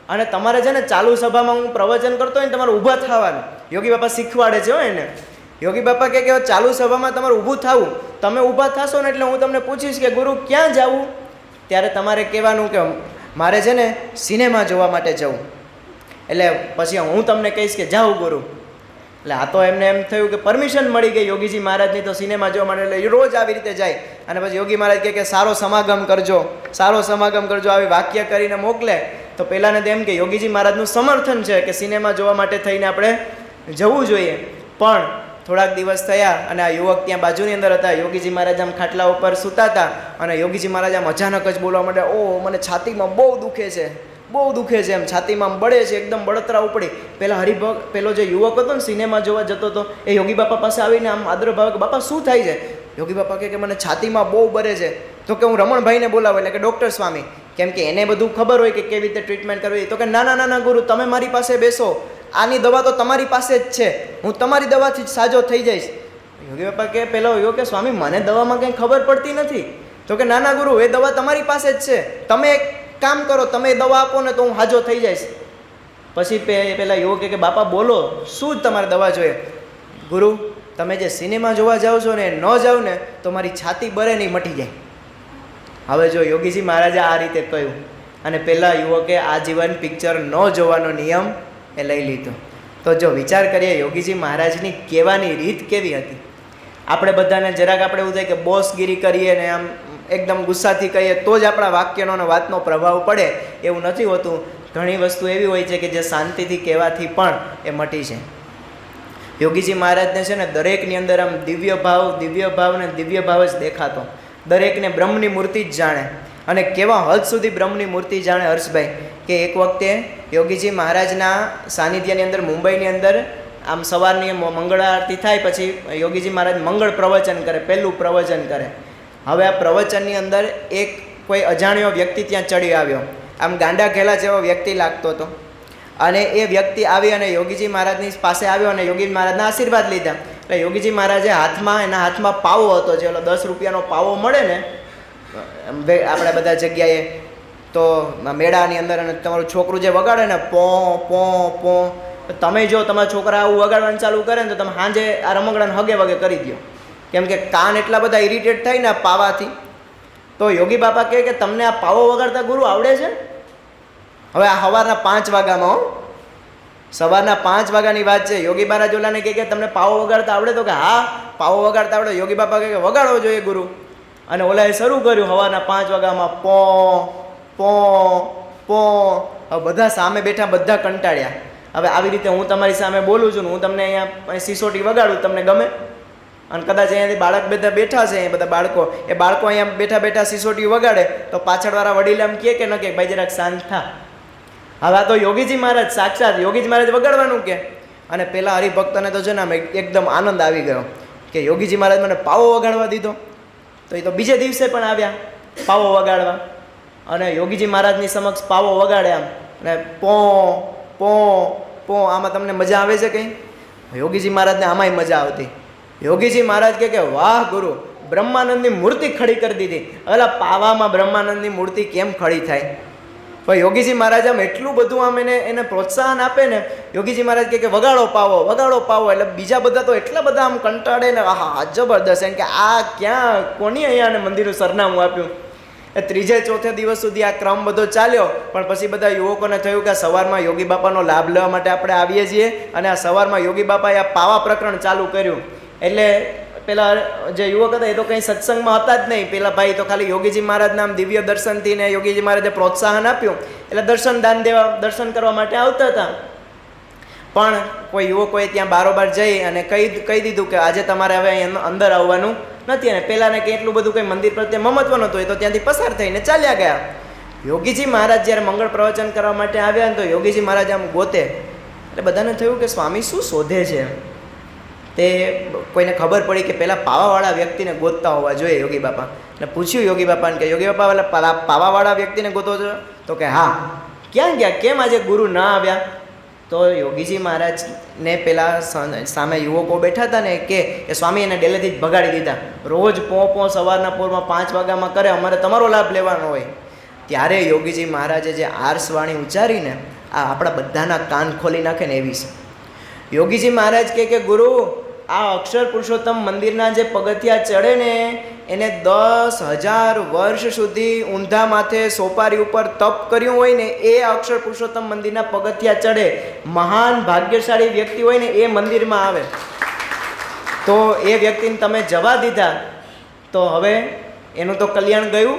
અને તમારે છે ને ચાલુ સભામાં હું પ્રવચન કરતો હોય ને તમારે ઊભા થવાનું. યોગી બાપા શીખવાડે છે હો એને. યોગી બાપા કહે કે ચાલુ સભામાં તમારે ઊભું થવું, તમે ઊભા થશો ને એટલે હું તમને પૂછીશ કે ગુરુ ક્યાં જવું, ત્યારે તમારે કહેવાનું કે મારે છે ને સિનેમા જોવા માટે જવું. એટલે પછી હું તમને કહીશ કે જાઓ ગુરુ. એટલે આ તો એમને એમ થયું કે પરમિશન મળી ગઈ યોગીજી મહારાજની તો સિનેમા જોવા માટે, એટલે રોજ આવી રીતે જાય. અને પછી યોગી મહારાજ કહે કે સારો સમાગમ કરજો, સારો સમાગમ કરજો, આવી વાક્ય કરીને મોકલે. તો પહેલાંને તો એમ કે યોગીજી મહારાજનું સમર્થન છે કે સિનેમા જોવા માટે થઈને આપણે જવું જોઈએ. પણ થોડાક દિવસ થયા અને આ યુવક ત્યાં બાજુની અંદર હતા. યોગીજી મહારાજ આમ ખાટલા ઉપર સૂતા હતા અને યોગીજી મહારાજ આમ અચાનક જ બોલવા માંડ્યા, ઓ મને છાતીમાં બહુ દુખે છે, બહુ દુખે છે, એમ છાતીમાં આમ બળે છે, એકદમ બળતરા ઉપડી. પેલો જે યુવક હતો ને સિનેમા જોવા જતો હતો, એ યોગી બાપા પાસે આવીને આમ આદરભાવ કે બાપા શું થાય છે? યોગી બાપા કહે કે મને છાતીમાં બહુ બળે છે. તો કે હું રમણભાઈને બોલાવો, એટલે કે ડૉક્ટર સ્વામી, કેમ કે એને બધું ખબર હોય કે કેવી રીતે ટ્રીટમેન્ટ કરવી. તો કે ના ના ના ગુરુ, તમે મારી પાસે બેસો, આની દવા તો તમારી પાસે જ છે, હું તમારી દવાથી જ સાજો થઈ જઈશ. યોગી બાપા કે પેલો એવો કે સ્વામી મને દવામાં કંઈ ખબર પડતી નથી. તો કે ના ના ગુરુ, એ દવા તમારી પાસે જ છે, તમે એક કામ કરો, તમે એ દવા આપો ને તો હું હાજો થઈ જઈશ. પછી પેલા યુવક કે બાપા બોલો, શું જ તમારે દવા જોઈએ? ગુરુ, તમે જે સિનેમા જોવા જાઓ છો ને, ન જાઓ ને તો મારી છાતી બરે નહીં, મટી જાય. હવે જો યોગીજી મહારાજે આ રીતે કહ્યું, અને પેલા યુવકે આજીવન પિક્ચર ન જોવાનો નિયમ એ લઈ લીધો. તો જો વિચાર કરીએ યોગીજી મહારાજની કહેવાની રીત કેવી હતી. આપણે બધાને જરાક આપણે એવું થાય કે બોસગીરી કરીએ ને આમ એકદમ ગુસ્સાથી કહીએ તો જ આપણા વાક્યનો અને વાતનો પ્રભાવ પડે, એવું નથી હોતું. ઘણી વસ્તુ એવી હોય છે કે જે શાંતિથી કહેવાથી પણ એ મટી છે. યોગીજી મહારાજને છે ને દરેકની અંદર આમ દિવ્ય ભાવ ને દિવ્ય ભાવ જ દેખાતો. દરેકને બ્રહ્મની મૂર્તિ જ જાણે. અને કેવા હદ સુધી બ્રહ્મની મૂર્તિ જાણે હર્ષભાઈ, કે એક વખતે યોગીજી મહારાજના સાનિધ્યની અંદર મુંબઈની અંદર આમ સવારની મંગળ આરતી થાય, પછી યોગીજી મહારાજ મંગળ પ્રવચન કરે, પહેલું પ્રવચન કરે. હવે આ પ્રવચનની અંદર એક કોઈ અજાણ્યો વ્યક્તિ ત્યાં ચડી આવ્યો, આમ ગાંડા ઘેલા જેવો વ્યક્તિ લાગતો હતો. અને એ વ્યક્તિ આવી અને યોગીજી મહારાજની પાસે આવ્યો અને યોગીજી મહારાજના આશીર્વાદ લીધા. એટલે યોગીજી મહારાજે એના હાથમાં પાવો હતો, જે ઓલો 10 રૂપિયાનો પાવો મળે ને આપણે બધા જગ્યાએ, તો મેળાની અંદર, અને તમારું છોકરું જે વગાડે ને પો પો પો, તમે જો તમારા છોકરા આવું વગાડવાનું ચાલુ કરે ને તો તમે સાંજે આ રમકડાને હગે વગે કરી દો, કેમ કે કાન એટલા બધા ઇરિટેટ થાય ને આ પાવાથી. તો યોગી બાપા કહે કે તમને આ પાવો વગાડતા ગુરુ આવડે છે? હવે આ સવારના 5 વાગ્યામાં, સવારના 5 વાગ્યાની વાત છે. યોગી મહારાજ ઓલાને કહે કે તમને પાવો વગાડતા આવડે? તો કે હા, પાવો વગાડતા આવડે. યોગી બાપા કહે કે વગાડવો જોઈએ ગુરુ. અને ઓલાએ શરૂ કર્યું સવારના 5 વાગ્યામાં પો પો પો. હવે બધા સામે બેઠા, બધા કંટાળ્યા. હવે આવી રીતે હું તમારી સામે બોલું છું ને હું તમને અહીંયા સિસોટી વગાડું, તમને ગમે? અને કદાચ અહીંયાથી બાળક બધા બેઠા છે, બધા બાળકો, એ બાળકો અહીંયા બેઠા બેઠા સિસોટી વગાડે તો પાછળવાળા વડીલ એમ કહે કે ન કે ભાઈ જરાક શાંત થા. હવે આ તો યોગીજી મહારાજ, સાક્ષાત યોગીજી મહારાજ વગાડવાનું કે. અને પેલા હરિભક્તને તો છે ને આમ એકદમ આનંદ આવી ગયો કે યોગીજી મહારાજ મને પાવો વગાડવા દીધો. તો એ તો બીજે દિવસે પણ આવ્યા પાવો વગાડવા, અને યોગીજી મહારાજની સમક્ષ પાવો વગાડે આમ, અને પો પો પો. આમાં તમને મજા આવે છે કંઈ? યોગીજી મહારાજને આમાંય મજા આવતી. યોગીજી મહારાજ કે વાહ ગુરુ, બ્રહ્માનંદની મૂર્તિ ખડી કરી દીધી. હવે પાવામાં બ્રહ્માનંદની મૂર્તિ કેમ ખડી થાય? પણ યોગીજી મહારાજ આમ એટલું બધું આમ એને પ્રોત્સાહન આપે ને. યોગીજી મહારાજ કે વગાડો પાવો, વગાડો પાવો. એટલે બીજા બધા તો એટલા બધા આમ કંટાળે ને, આહા જબરદસ્ત, એમ કે આ ક્યાં કોની અહીંયા મંદિરનું સરનામું આપ્યું. એ 3 ચોથે દિવસ સુધી આ ક્રમ બધો ચાલ્યો. પણ પછી બધા યુવકોને થયું કે સવારમાં યોગી બાપાનો લાભ લેવા માટે આપણે આવીએ છીએ, અને આ સવારમાં યોગી બાપાએ આ પાવા પ્રકરણ ચાલુ કર્યું. એટલે પેલા જે યુવક હતા એ તો કંઈ સત્સંગમાં હતા જ નહીં. પેલા ભાઈ તો ખાલી યોગીજી મહારાજના આમ દિવ્ય દર્શનથી ને યોગીજી મહારાજે પ્રોત્સાહન આપ્યું એટલે દર્શન કરવા માટે આવતા હતા. પણ કોઈ યુવકોએ ત્યાં બારોબાર જઈ અને કહી દીધું કે આજે તમારે હવે અહીં અંદર આવવાનું નથી. અને પહેલાંને કંઈ એટલું બધું કંઈ મંદિર પ્રત્યે મમત્વ નહોતું, એ તો ત્યાંથી પસાર થઈને ચાલ્યા ગયા. યોગીજી મહારાજ જ્યારે મંગળ પ્રવચન કરવા માટે આવ્યા ને તો યોગીજી મહારાજ આમ ગોતે. એટલે બધાને થયું કે સ્વામી શું શોધે છે. તે કોઈને ખબર પડી કે પહેલાં પાવાવાળા વ્યક્તિને ગોતતા હોવા જોઈએ યોગી બાપા. એટલે પૂછ્યું યોગી બાપાને કે યોગી બાપા પેલા પાવાવાળા વ્યક્તિને ગોતો છો? તો કે હા. ક્યાં ગયા? કેમ આજે ગુરુ ના આવ્યા? તો યોગીજી મહારાજને પેલા સામે યુવકો બેઠા હતા ને કે સ્વામી એને ડેલેથી જ ભગાડી દીધા. રોજ પો સવારના પોરમાં 5 વાગ્યામાં કરે, અમારે તમારો લાભ લેવાનો હોય. ત્યારે યોગીજી મહારાજે જે આર્ષવાણી ઉચ્ચારીને આ આપણા બધાના કાન ખોલી નાખે ને એવી છે. યોગીજી મહારાજ કે ગુરુ, આ અક્ષર પુરુષોત્તમ મંદિરના જે પગથિયા ચડે ને એને 10,000 વર્ષ સુધી ઊંધા માથે સોપારી ઉપર તપ કર્યું હોય ને એ અક્ષર પુરુષોત્તમ મંદિરના પગથિયા ચડે. મહાન ભાગ્યશાળી વ્યક્તિ હોય ને એ મંદિરમાં આવે. તો એ વ્યક્તિને તમે જવા દીધા તો હવે એનું તો કલ્યાણ ગયું.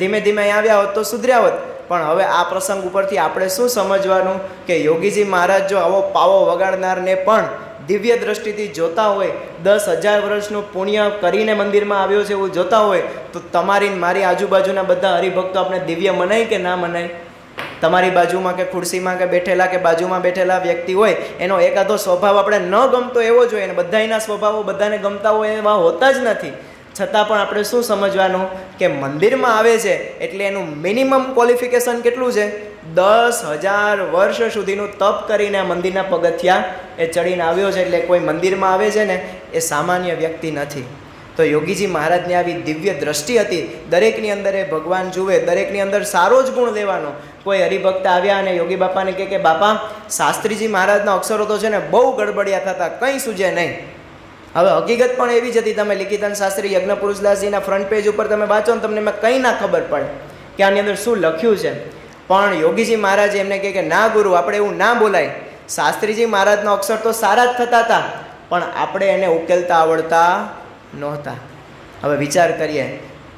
ધીમે ધીમે અહીં આવ્યા હોત તો સુધર્યા હોત. પણ હવે આ પ્રસંગ ઉપરથી આપણે શું સમજવાનું કે યોગીજી મહારાજ જો આવો પાવો વગાડનારને પણ દિવ્ય દ્રષ્ટિથી જોતા હોય, 10,000 વર્ષનું પુણ્ય કરીને મંદિરમાં આવ્યો છે એવું જોતા હોય, તો તમારી મારી આજુબાજુના બધા હરિભક્તો આપણે દિવ્ય મનાય કે ના મનાય? તમારી બાજુમાં કે ખુરશીમાં કે બેઠેલા કે બાજુમાં બેઠેલા વ્યક્તિ હોય એનો એકાદો સ્વભાવ આપણે ન ગમતો એવો જોઈએ, અને બધાના સ્વભાવો બધાને ગમતા હોય એવા હોતા જ નથી. છતાં પણ આપણે શું સમજવાનું કે મંદિરમાં આવે છે એટલે એનું મિનિમમ ક્વોલિફિકેશન કેટલું છે? 10,000 વર્ષ સુધીનું તપ કરીને મંદિરના પગથિયા એ ચડીને આવ્યો છે. એટલે કોઈ મંદિરમાં આવે છે ને એ સામાન્ય વ્યક્તિ નથી. તો યોગીજી મહારાજની આવી દિવ્ય દ્રષ્ટિ હતી, દરેકની અંદર એ ભગવાન જુએ, દરેકની અંદર સારો જ ગુણ લેવાનો. કોઈ હરિભક્ત આવ્યા અને યોગી બાપાને કહે કે બાપા શાસ્ત્રીજી મહારાજના અક્ષરો તો છે ને બહુ ગડબડિયા થતા, કંઈ સૂજે નહીં. હવે હકીકત પણ એવી જ હતી. તમે લિખિતન શાસ્ત્રી યજ્ઞપુરુષદાસજીના ફ્રન્ટ પેજ ઉપર તમે વાંચો ને તમને કંઈ ના ખબર પડે કે આની અંદર શું લખ્યું છે. પણ યોગીજી મહારાજે એમને કહે કે ના ગુરુ, આપણે એવું ના બોલાય. શાસ્ત્રીજી મહારાજના અક્ષર તો સારા જ થતા હતા, પણ આપણે એને ઉકેલતા આવડતા નહોતા. હવે વિચાર કરીએ,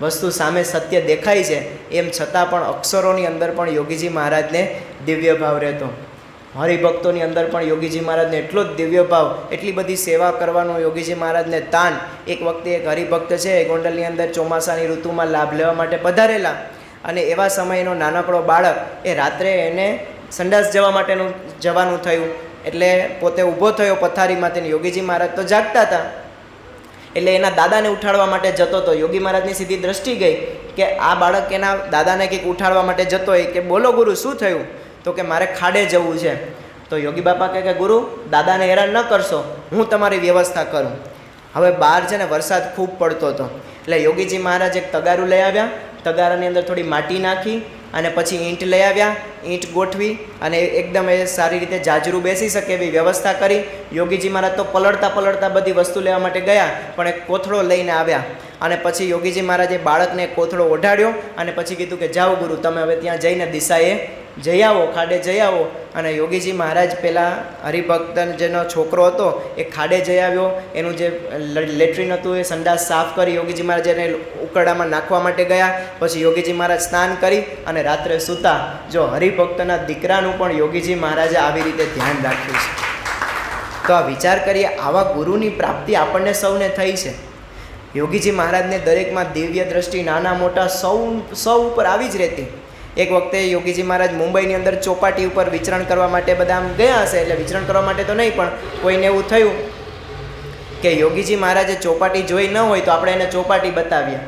વસ્તુ સામે સત્ય દેખાય છે, એમ છતાં પણ અક્ષરોની અંદર પણ યોગીજી મહારાજને દિવ્ય ભાવ રહેતો. હરિભક્તોની અંદર પણ યોગીજી મહારાજને એટલો જ દિવ્ય ભાવ, એટલી બધી સેવા કરવાનો યોગીજી મહારાજને તાન. એક વખતે એક હરિભક્ત છે ગોંડલની અંદર ચોમાસાની ઋતુમાં લાભ લેવા માટે પધારેલા, અને એવા સમયનો નાનકડો બાળક એ રાત્રે એને સંડાસ જવા માટેનું જવાનું થયું. એટલે પોતે ઊભો થયો પથારીમાંથી, યોગીજી મહારાજ તો જાગતા હતા. એટલે એના દાદાને ઉઠાડવા માટે જતો હતો. યોગી મહારાજની સીધી દ્રષ્ટિ ગઈ કે આ બાળક એના દાદાને કંઈક ઉઠાડવા માટે જતો હોય. કે બોલો ગુરુ, શું થયું? તો કે મારે ખાડે જવું છે. તો યોગી બાપા કહે કે ગુરુ, દાદાને હેરાન ન કરશો, હું તમારી વ્યવસ્થા કરું. હવે બહાર છે ને વરસાદ ખૂબ પડતો હતો, એટલે યોગીજી મહારાજ એક તગારું લઈ આવ્યા. તગારાની અંદર થોડી માટી નાખી અને પછી ઈંટ લઈ આવ્યા. ઈંટ ગોઠવી અને એકદમ એ સારી રીતે જાજરૂ બેસી શકે એવી વ્યવસ્થા કરી. યોગીજી મહારાજ તો પલળતા બધી વસ્તુ લેવા માટે ગયા, પણ એક કોથળો લઈને આવ્યા. અને પછી યોગીજી મહારાજે બાળકને કોથળો ઓઢાડ્યો અને પછી કીધું કે જાઓ ગુરુ, તમે હવે ત્યાં જઈને દિશાએ જઈ આવો, ખાડે જઈ આવો. અને યોગીજી મહારાજ પેલા હરિભક્ત જેનો છોકરો હતો એ ખાડે જઈ આવ્યો. એનું જે લેટ્રિન હતું એ સંડાસ સાફ કરી યોગીજી મહારાજ એને ઉકરડામાં નાખવા માટે ગયા. પછી યોગીજી મહારાજ સ્નાન કરી અને રાત્રે સૂતા. જો હરિભક્તના દીકરાનું પણ યોગીજી મહારાજે આવી રીતે ધ્યાન રાખ્યું છે. તો આ વિચાર કરીએ, આવા ગુરુની પ્રાપ્તિ આપણને સૌને થઈ છે. યોગીજી મહારાજને દરેકમાં દિવ્ય દ્રષ્ટિ, નાના મોટા સૌ ઉપર આવી જ રહેતી. એક વખતે યોગીજી મહારાજ મુંબઈની અંદર ચોપાટી ઉપર વિચરણ કરવા માટે બધા આમ ગયા હશે. એટલે વિચરણ કરવા માટે તો નહીં, પણ કોઈને એવું થયું કે યોગીજી મહારાજે ચોપાટી જોઈ ન હોય તો આપણે એને ચોપાટી બતાવીએ.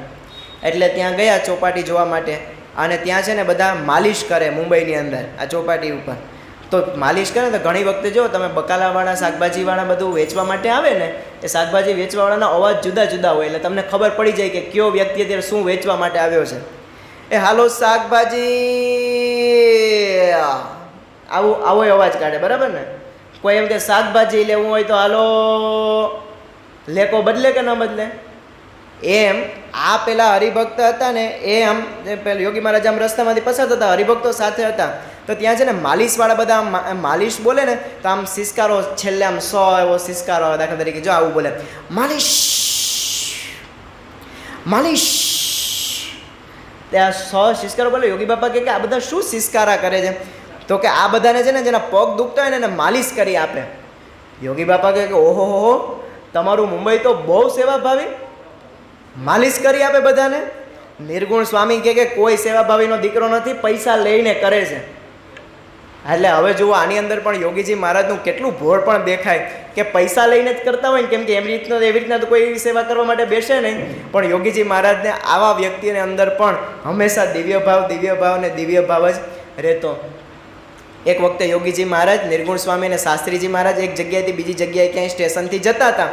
એટલે ત્યાં ગયા ચોપાટી જોવા માટે, અને ત્યાં છે ને બધા માલિશ કરે મુંબઈની અંદર આ ચોપાટી ઉપર. તો માલિશ કરે ને તો ઘણી વખતે જો તમે બકાલાવાળા, શાકભાજીવાળા બધું વેચવા માટે આવે ને, એ શાકભાજી વેચવાવાળાના અવાજ જુદા જુદા હોય. એટલે તમને ખબર પડી જાય કે કયો વ્યક્તિ અત્યારે શું વેચવા માટે આવ્યો છે. એ હાલો શાકભાજી, આવો અવાજ કાઢે, બરાબર ને? કોઈ એમ કે શાકભાજી લેવું હોય તો હાલો લેકો બદલે કે ન બદલે? એમ આ પેલા હરિભક્ત હતા ને એ આમ પેલા યોગી મહારાજ આમ રસ્તામાંથી પસાર થતા, હરિભક્તો સાથે હતા. તો ત્યાં છે ને માલિશવાળા બધા આમ માલિશ બોલે ને તો આમ સિસકારો છેલ્લે આમ એવો સિસકારો આવે. દાખલા તરીકે જો આવું બોલે, માલિશ માલિશ, ત્યાં સિસકારો બોલે. યોગી બાપા કે આ બધા શું સિસકારા કરે છે? તો કે આ બધાને છે ને જેના પગ દુખતા હોય ને એને માલિશ કરી આપે. યોગી બાપા કહે કે ઓહો હો, તમારું મુંબઈ તો બહુ સેવાભાવી, માલિશ કરી આપે બધાને. નિર્ગુણ સ્વામી કહે કે કોઈ સેવાભાવીનો દીકરો નથી, પૈસા લઈને કરે છે. એટલે હવે જુઓ, આની અંદર પણ યોગીજી મહારાજનું કેટલું ભોળ પણ દેખાય કે પૈસા લઈને જ કરતા હોય ને, કેમ કે એવી રીતના તો કોઈ એવી સેવા કરવા માટે બેસે નહીં. પણ યોગીજી મહારાજને આવા વ્યક્તિને અંદર પણ હંમેશા દિવ્ય ભાવ ને દિવ્ય ભાવ જ રહેતો. એક વખતે યોગીજી મહારાજ, નિર્ગુણ સ્વામી અને શાસ્ત્રીજી મહારાજ એક જગ્યાએથી બીજી જગ્યાએ ક્યાંય સ્ટેશનથી જતા હતા,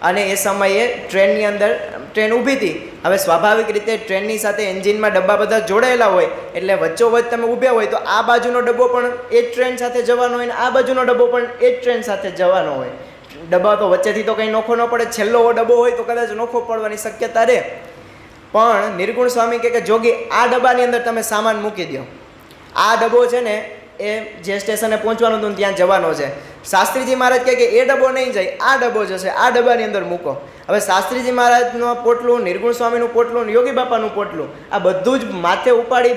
અને એ સમયે ટ્રેનની અંદર ટ્રેન ઊભી હતી. હવે સ્વાભાવિક રીતે ટ્રેનની સાથે એન્જિનમાં ડબ્બા બધા જોડાયેલા હોય, એટલે વચ્ચોવચ્ચ તમે ઊભ્યા હોય તો આ બાજુનો ડબ્બો પણ એ જ ટ્રેન સાથે જવાનો હોય, ને આ બાજુનો ડબ્બો પણ એ જ ટ્રેન સાથે જવાનો હોય. ડબ્બા તો વચ્ચેથી તો કંઈ નોખો ન પડે, છેલ્લો ડબ્બો હોય તો કદાચ નોખો પડવાની શક્યતા રહે. પણ નિર્ગુણ સ્વામી કહે કે જોગી, આ ડબ્બાની અંદર તમે સામાન મૂકી દો. આ ડબ્બો છે ને એ જે સ્ટેશને પહોંચવાનું હતું ત્યાં જવાનો છે. શાસ્ત્રીજી મહારાજ કહે કે એ ડબ્બો નહીં જાય, આ ડબ્બો જશે, આ ડબ્બાની અંદર મૂકો. હવે શાસ્ત્રીજી મહારાજનું પોટલું, નિર્ગુણ સ્વામીનું પોટલું, યોગી બાપાનું પોટલું, આ બધું જ માથે ઉપાડી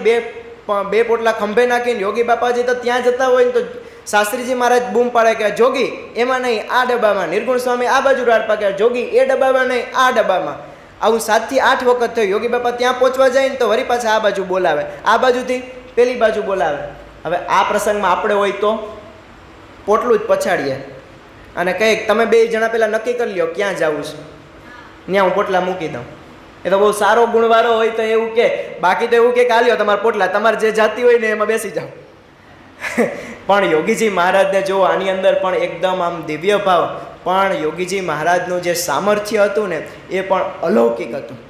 બે પોટલા ખંભે નાખીને યોગી બાપાજી તો ત્યાં જતા હોય ને તો શાસ્ત્રીજી મહારાજ બૂમ પાડે કે જોગી એમાં નહીં, આ ડબ્બામાં. નિર્ગુણ સ્વામી આ બાજુ રાડ પાકે, જોગી એ ડબ્બામાં નહીં, આ ડબ્બામાં. આવું 7 થી 8 વખત થયું. યોગી બાપા ત્યાં પહોંચવા જાય ને તો વળી પાછા આ બાજુ બોલાવે, આ બાજુથી પેલી બાજુ બોલાવે. હવે આ પ્રસંગમાં આપણે હોય તો પોટલું જ પછાડીએ અને કંઈક તમે બે જણા પહેલાં નક્કી કરી લ્યો ક્યાં જવું છે, ત્યાં હું પોટલા મૂકી દઉં. એ તો બહુ સારો ગુણવાળો હોય તો એવું કે, બાકી તો એવું કે હાલ્યો તમારા પોટલા, તમારે જે જાતિ હોય ને એમાં બેસી જાઓ. પણ યોગીજી મહારાજને જો આની અંદર પણ એકદમ આમ દિવ્ય ભાવ, પણ યોગીજી મહારાજનું જે સામર્થ્ય હતું ને એ પણ અલૌકિક હતું.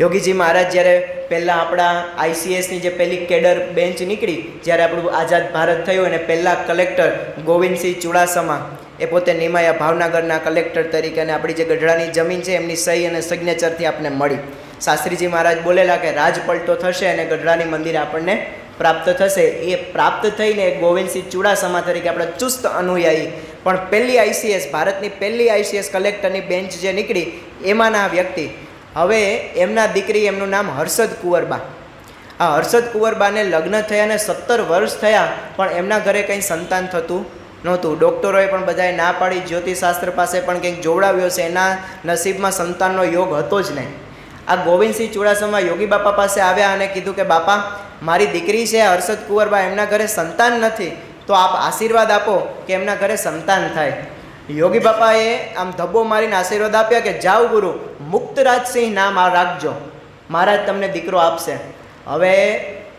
યોગીજી મહારાજ જ્યારે પહેલાં આપણા આઈસીએસની જે પહેલી કેડર બેન્ચ નીકળી, જ્યારે આપણું આઝાદ ભારત થયું અને પહેલાં કલેક્ટર ગોવિંદસિંહ ચુડાસમા એ પોતે નિમાયા ભાવનગરના કલેક્ટર તરીકે, અને આપણી જે ગઢડાની જમીન છે એમની સહી અને સિગ્નેચરથી આપણને મળી. શાસ્ત્રીજી મહારાજ બોલેલા કે રાજ પલટો થશે અને ગઢડાની મંદિર આપણને પ્રાપ્ત થશે. એ પ્રાપ્ત થઈને ગોવિંદસિંહ ચુડાસમા તરીકે આપણે ચુસ્ત અનુયાયી, પણ પહેલી આઈસીએસ, ભારતની પહેલી આઈસીએસ કલેક્ટરની બેન્ચ જે નીકળી એમાંના વ્યક્તિ, હવે એમના દીકરી, એમનું નામ હર્ષદ કુંવરબા. આ હર્ષદ કુંવરબાને લગ્ન થયાને 17 વર્ષ થયા, પણ એમના ઘરે કંઈ સંતાન થતું નહોતું. ડૉક્ટરોએ પણ બધાએ ના પાડી, જ્યોતિષશાસ્ત્ર પાસે પણ કંઈક જોવડાવ્યો છે, એના નસીબમાં સંતાનનો યોગ હતો જ નહીં. આ ગોવિંદસિંહ ચુડાસમા યોગી બાપા પાસે આવ્યા અને કીધું કે બાપા, મારી દીકરી છે હર્ષદ કુંવરબા, એમના ઘરે સંતાન નથી, તો આપ આશીર્વાદ આપો કે એમના ઘરે સંતાન થાય. યોગી બાપાએ આમ ધબ્બો મારીને આશીર્વાદ આપ્યા કે જાઓ ગુરુ, મુક્તરાજસિંહ નામ રાખજો, મહારાજ તમને દીકરો આપશે. હવે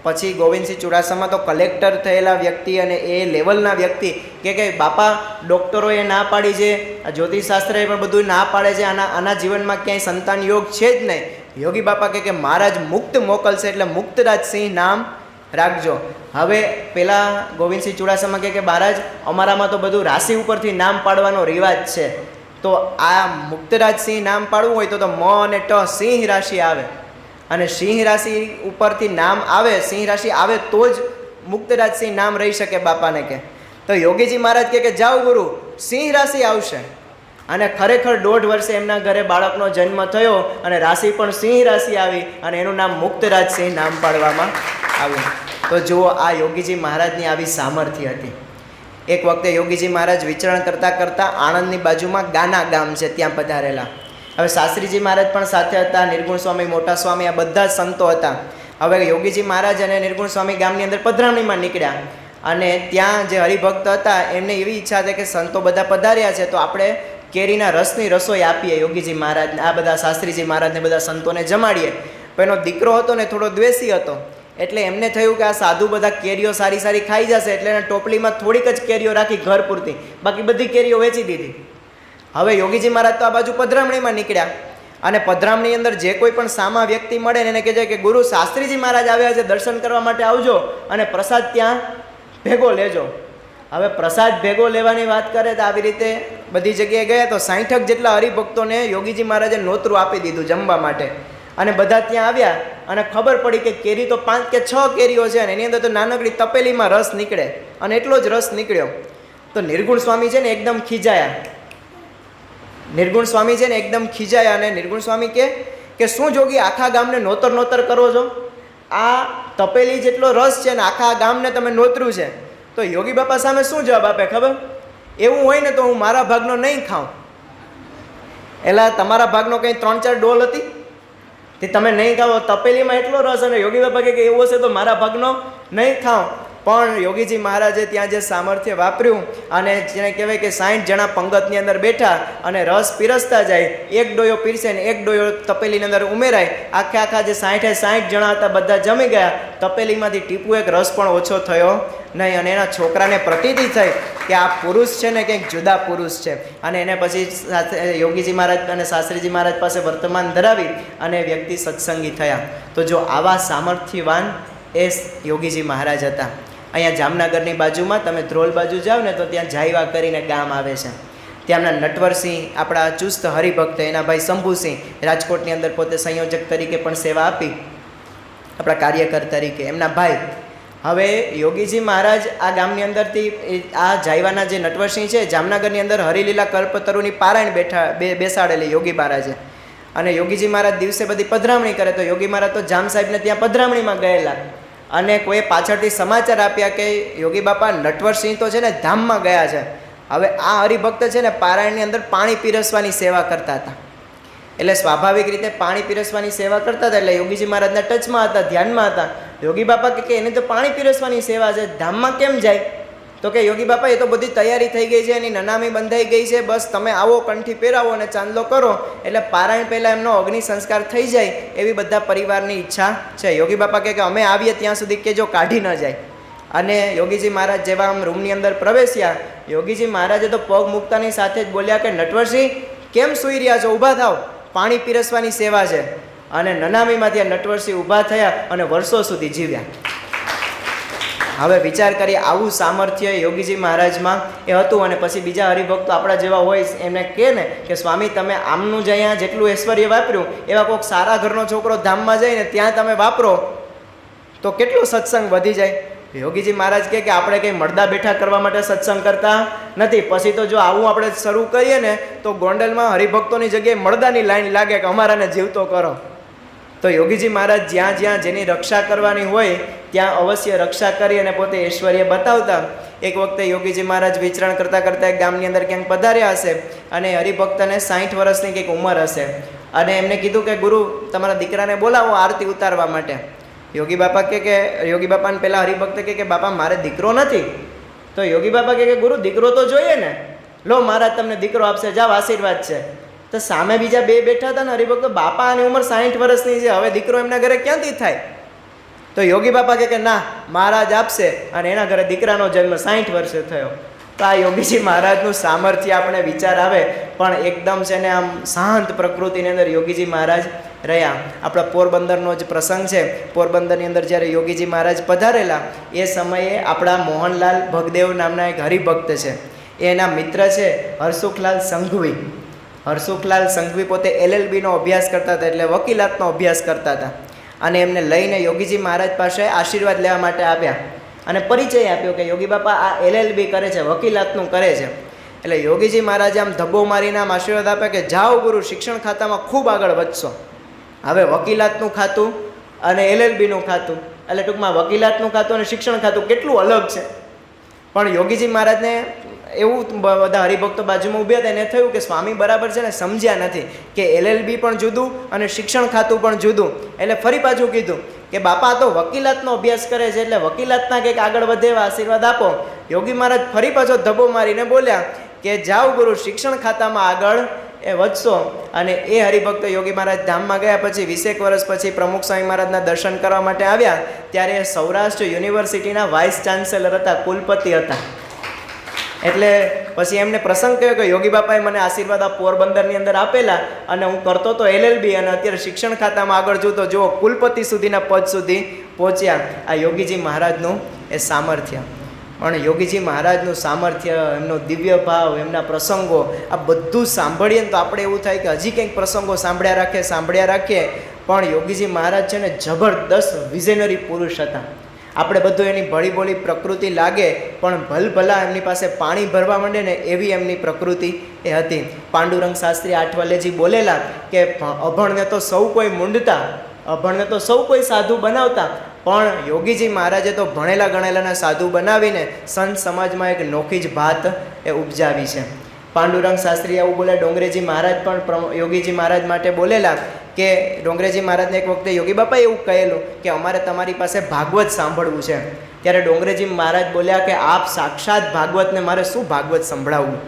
પછી ગોવિંદસિંહ ચુડાસમા તો કલેક્ટર થયેલા વ્યક્તિ અને એ લેવલના વ્યક્તિ કે બાપા, ડૉક્ટરોએ ના પાડી છે, જ્યોતિષશાસ્ત્રએ પણ બધું ના પાડે છે, આના જીવનમાં ક્યાંય સંતાન યોગ છે જ નહીં. યોગી બાપા કે મહારાજ મુક્ત મોકલશે એટલે મુક્તરાજસિંહ નામ રાખજો. હવે પેલા ગોવિંદસિંહ ચુડાસમા કે મહારાજ, અમારામાં તો બધું રાશિ ઉપરથી નામ પાડવાનો રિવાજ છે, તો આ મુક્તરાજસિંહ નામ પાડવું હોય તો મ અને ટ સિંહ રાશિ આવે, અને સિંહ રાશિ ઉપરથી નામ આવે, સિંહ રાશિ આવે તો જ મુક્તરાજસિંહ નામ રહી શકે બાપાને કે. તો યોગીજી મહારાજ કે જાઓ ગુરુ, સિંહ રાશિ આવશે. અને ખરેખર 1.5 વર્ષે એમના ઘરે બાળકનો જન્મ થયો અને રાશિ પણ સિંહ રાશિ આવી અને એનું નામ મુક્તરાજસિંહ નામ પાડવામાં આવ્યું. તો જુઓ, આ યોગીજી મહારાજની આવી સામર્થ્ય હતી. એક વખતે યોગીજી મહારાજ વિચરણ કરતાં કરતાં આણંદની બાજુમાં ગાના ગામ છે ત્યાં પધારેલા. હવે શાસ્ત્રીજી મહારાજ પણ સાથે હતા, નિર્ગુણ સ્વામી, મોટા સ્વામી, આ બધા જ સંતો હતા. હવે યોગીજી મહારાજ અને નિર્ગુણ સ્વામી ગામની અંદર પધરામણીમાં નીકળ્યા, અને ત્યાં જે હરિભક્ત હતા એમને એવી ઈચ્છા હતી કે સંતો બધા પધાર્યા છે તો આપણે કેરીના રસની રસોઈ આપીએ યોગીજી મહારાજને, આ બધા શાસ્ત્રીજી મહારાજને બધા સંતોને જમાડીએ. પણ એનો દીકરો હતો ને થોડો દ્વેષી હતો, એટલે એમને થયું કે આ સાધુ બધા કેરીઓ સારી સારી ખાઈ જશે, એટલે એને ટોપલીમાં થોડીક જ કેરીઓ રાખી ઘર પૂરતી, બાકી બધી કેરીઓ વેચી દીધી. હવે યોગીજી મહારાજ તો આ બાજુ પધરામણીમાં નીકળ્યા, અને પધરામણી અંદર જે કોઈ પણ સામા વ્યક્તિ મળે ને એને કહે છે કે ગુરુ શાસ્ત્રીજી મહારાજ આવ્યા છે, દર્શન કરવા માટે આવજો અને પ્રસાદ ત્યાં ભેગો લેજો. હવે પ્રસાદ ભેગો લેવાની વાત કરે તો આવી રીતે બધી જગ્યાએ ગયા તો 60 જેટલા હરિભક્તોને યોગીજી મહારાજે નોતરું આપી દીધું જમવા માટે, અને બધા ત્યાં આવ્યા અને ખબર પડી કે કેરી તો 5 કે 6 કેરીઓ છે, અને એની અંદર તો નાનકડી તપેલીમાં રસ નીકળે, અને એટલો જ રસ નીકળ્યો. તો નિર્ગુણ સ્વામી છે ને એકદમ ખીજાયા, નિર્ગુણ સ્વામી છે ને એકદમ ખીજાયા, અને નિર્ગુણ સ્વામી કે શું જોગી આખા ગામને નોતર નોતર કરો છો, આ તપેલી જેટલો રસ છે ને આખા ગામને તમે નોતરું છે. તો યોગી બાપા સામે શું જવાબ આપે ખબર? એવું હોય ને તો હું મારા ભાગનો નહીં ખાઉં. એટલે તમારા ભાગનો કંઈ 3-4 ડોલ હતી તે તમે નહીં ખાઓ, તપેલીમાં એટલો રસ, અને યોગી બાપા કે એવું હશે તો મારા ભાગનો નહીં ખાઉં. પણ યોગીજી મહારાજે ત્યાં જે સામર્થ્ય વાપર્યું, અને જેને કહેવાય કે 60 જણા પંગતની અંદર બેઠા અને રસ પીરસતા જાય, એક ડોયો પીરસે ને એક ડોયો તપેલીની અંદર ઉમેરાય, આખા જે 60 જણા હતા બધા જમી ગયા, તપેલીમાંથી ટીપું એક રસ પણ ઓછો થયો નહીં. અને એના છોકરાને પ્રતીતિ થઈ કે આ પુરુષ છે ને કંઈક જુદા પુરુષ છે, અને એને પછી યોગીજી મહારાજ અને શાસ્ત્રીજી મહારાજ પાસે વર્તમાન ધરાવી અને વ્યક્તિ સત્સંગી થયા. તો જો આવા સામર્થ્યવાન એ યોગીજી મહારાજ હતા. અહીંયા જામનગરની બાજુમાં તમે ધ્રોલ બાજુ જાઓ ને તો ત્યાં જાયવા કરીને ગામ આવે છે, ત્યાંના નટવરસિંહ આપણા ચુસ્ત હરિભક્ત, એના ભાઈ શંભુસિંહ રાજકોટની અંદર પોતે સંયોજક તરીકે પણ સેવા આપી, આપણા કાર્યકર તરીકે એમના ભાઈ. હવે યોગીજી મહારાજ આ ગામની અંદરથી આ જાયવાના જે નટવરસિંહ છે, જામનગરની અંદર હરિલીલા કલ્પતરુની પારાયણ બેસાડેલી યોગી મહારાજે. અને યોગીજી મહારાજ દિવસે બધી પધરામણી કરે તો યોગી મહારાજ તો જામ સાહેબને ત્યાં પધરામણીમાં ગયેલા, અને કોઈ પાછળથી સમાચાર આપ્યા કે યોગી બાપા નટવરસિંહ તો છે ને ધામમાં ગયા છે. હવે આ હરિભક્ત છે ને પારાયણની અંદર પાણી પીરસવાની સેવા કરતા હતા, એટલે સ્વાભાવિક રીતે પાણી પીરસવાની સેવા કરતા હતા, એટલે યોગીજી મહારાજના ટચમાં હતા, ધ્યાનમાં હતા. યોગી બાપા કે એની તો પાણી પીરસવાની સેવા છે, ધામમાં કેમ જાય? તો કે યોગી બાપા એ તો બધી તૈયારી થઈ ગઈ છે, એની નનામી બંધાઈ ગઈ છે, બસ તમે આવો, કંઠી પહેરાવો અને ચાંદલો કરો એટલે પારાયણ પહેલાં એમનો અગ્નિ સંસ્કાર થઈ જાય એવી બધા પરિવારની ઈચ્છા છે. યોગી બાપા કે અમે આવીએ ત્યાં સુધી કે જો કાઢી ન જાય. અને યોગીજી મહારાજ જેવા આમ રૂમની અંદર પ્રવેશ્યા, યોગીજી મહારાજે તો પગ મૂકતાની સાથે જ બોલ્યા કે નટવરસિંહ કેમ સૂઈ રહ્યા છો, ઊભા થાવ, પાણી પીરસવાની સેવા છે. અને નનામીમાંથી આ નટવરસિંહ ઊભા થયા અને વર્ષો સુધી જીવ્યા. હવે વિચાર કરીએ, આવું સામર્થ્ય યોગીજી મહારાજમાં એ હતું. અને પછી બીજા હરિભક્તો આપણા જેવા હોય એમને કહે ને કે સ્વામી તમે આમનું જ અહીંયા જેટલું ઐશ્વર્ય વાપર્યું એવા કોઈક સારા ઘરનો છોકરો ધામમાં જઈને ત્યાં તમે વાપરો તો કેટલું સત્સંગ વધી જાય. યોગીજી મહારાજ કહે કે આપણે કંઈ મળદા બેઠા કરવા માટે સત્સંગ કરતા નથી. પછી તો જો આવું આપણે શરૂ કરીએ ને તો ગોંડલમાં હરિભક્તોની જગ્યાએ મળદાની લાઈન લાગે કે અમારાને જીવતો કરો. તો યોગીજી મહારાજ જ્યાં જ્યાં જેની રક્ષા કરવાની હોય ત્યાં અવશ્ય રક્ષા કરી અને પોતે ઐશ્વર્ય બતાવતા. એક વખતે યોગીજી મહારાજ વિચરણ કરતાં કરતાં એક ગામની અંદર ક્યાંક પધાર્યા હશે અને હરિભક્તને 60 વર્ષની કંઈક ઉંમર હશે અને એમને કીધું કે ગુરુ તમારા દીકરાને બોલાવો આરતી ઉતારવા માટે. યોગી બાપા કે યોગી બાપાને પહેલાં હરિભક્ત કે બાપા મારે દીકરો નથી. તો યોગી બાપા કે ગુરુ દીકરો તો જોઈએ ને, લો મહારાજ તમને દીકરો આપશે, જાઓ આશીર્વાદ છે. તો સામે બીજા બે બેઠા હતા ને હરિભક્તો, બાપાની ઉંમર 60 વર્ષની છે, હવે દીકરો એમના ઘરે ક્યાંથી થાય? તો યોગી બાપા કે ના મહારાજ આપશે અને એના ઘરે દીકરાનો જન્મ 60 વર્ષે થયો. તો આ યોગીજી મહારાજનું સામર્થ્ય આપણે વિચાર આવે, પણ એકદમ છે ને આમ શાંત પ્રકૃતિની અંદર યોગીજી મહારાજ રહ્યા. આપણા પોરબંદરનો જ પ્રસંગ છે. પોરબંદરની અંદર જ્યારે યોગીજી મહારાજ પધારેલા એ સમયે આપણા મોહનલાલ ભગદેવ નામના એક હરિભક્ત છે, એના મિત્ર છે હરસુખલાલ સંઘવી. હરસુખલાલ સંઘવી પોતે LLBનો અભ્યાસ કરતા હતા, એટલે વકીલાતનો અભ્યાસ કરતા હતા. અને એમને લઈને યોગીજી મહારાજ પાસે આશીર્વાદ લેવા માટે આવ્યા અને પરિચય આપ્યો કે યોગી બાપા આ LLB કરે છે, વકીલાતનું કરે છે. એટલે યોગીજી મહારાજે આમ ધબ્બો મારીને આમ આશીર્વાદ આપ્યા કે જાઓ ગુરુ, શિક્ષણ ખાતામાં ખૂબ આગળ વધશો. હવે વકીલાતનું ખાતું અને LLBનું ખાતું, એટલે ટૂંકમાં વકીલાતનું ખાતું અને શિક્ષણ ખાતું કેટલું અલગ છે. પણ યોગીજી મહારાજને એવું બધા હરિભક્તો બાજુમાં ઊભા હતા એને થયું કે સ્વામી બરાબર છે ને સમજ્યા નથી કે LLB પણ જુદું અને શિક્ષણ ખાતું પણ જુદું. એટલે ફરી પાછું કીધું કે બાપા તો વકીલાતનો અભ્યાસ કરે છે એટલે વકીલાતના કંઈક આગળ વધે એવા આશીર્વાદ આપો. યોગી મહારાજ ફરી પાછો ધબ્બો મારીને બોલ્યા કે જાઓ ગુરુ, શિક્ષણ ખાતામાં આગળ એ વધશો. અને એ હરિભક્તો યોગી મહારાજ ધામમાં ગયા પછી 20 વર્ષ પછી પ્રમુખ સ્વામી મહારાજના દર્શન કરવા માટે આવ્યા. ત્યારે સૌરાષ્ટ્ર યુનિવર્સિટીના વાઇસ ચાન્સેલર હતા, કુલપતિ હતા. એટલે પછી એમને પ્રસંગ કહ્યો કે યોગી બાપાએ મને આશીર્વાદ આ પોરબંદરની અંદર આપેલા અને હું કરતો તો LLB અને અત્યારે શિક્ષણ ખાતામાં આગળ જોતો જુઓ કુલપતિ સુધીના પદ સુધી પહોંચ્યા. આ યોગીજી મહારાજનું એ સામર્થ્ય. પણ યોગીજી મહારાજનું સામર્થ્ય, એમનો દિવ્ય ભાવ, એમના પ્રસંગો આ બધું સાંભળીએ ને તો આપણે એવું થાય કે હજી કંઈક પ્રસંગો સાંભળ્યા રાખીએ. પણ યોગીજી મહારાજ છે ને જબરદસ્ત વિઝનરી પુરુષ હતા. આપણે બધું એની ભળી ભોળી પ્રકૃતિ લાગે પણ ભલભલા એમની પાસે પાણી ભરવા માંડે ને એવી એમની પ્રકૃતિ એ હતી. પાંડુરંગ શાસ્ત્રી આઠવલેજી બોલેલા કે અભણને તો સૌ કોઈ મૂંડતા, અભણને તો સૌ કોઈ સાધુ બનાવતા, પણ યોગીજી મહારાજે તો ભણેલા ગણેલાના સાધુ બનાવીને સંત સમાજમાં એક નોખી જ ભાત એ ઉપજાવી છે. પાંડુરંગ શાસ્ત્રી આવું બોલે. ડોંગરેજી મહારાજ પણ યોગીજી મહારાજ માટે બોલેલા કે ડોંગરેજી મહારાજને એક વખતે યોગી બાપાએ એવું કહેલું કે અમારે તમારી પાસે ભાગવત સાંભળવું છે. ત્યારે ડોંગરેજી મહારાજ બોલ્યા કે આપ સાક્ષાત ભાગવતને મારે શું ભાગવત સંભળાવવું.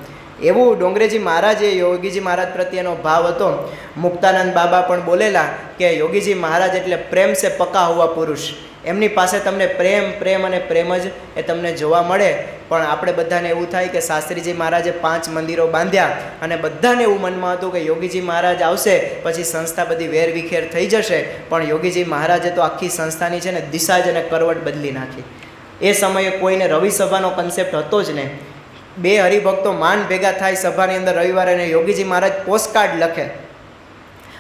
એવું ડોંગરેજી મહારાજે યોગીજી મહારાજ પ્રત્યેનો ભાવ હતો. મુક્તાનંદ બાબા પણ બોલેલા કે યોગીજી મહારાજ એટલે પ્રેમ સે પકા હુઆ પુરુષ. એમની પાસે તમને પ્રેમ અને પ્રેમ જ એ તમને જોવા મળે. પણ આપણે બધાને એવું થાય કે શાસ્ત્રીજી મહારાજે 5 મંદિરો બાંધ્યા અને બધાને એવું મનમાં હતું કે યોગીજી મહારાજ આવશે પછી સંસ્થા બધી વેરવિખેર થઈ જશે. પણ યોગીજી મહારાજે તો આખી સંસ્થાની છે ને દિશા જ અને કરવટ બદલી નાખી. એ સમયે કોઈને રવિ સભાનો કન્સેપ્ટ હતો જ નહીં. 2 હરિભક્તો માંડ ભેગા થાય સભાની અંદર રવિવારે અને યોગીજી મહારાજ પોસ્ટકાર્ડ લખે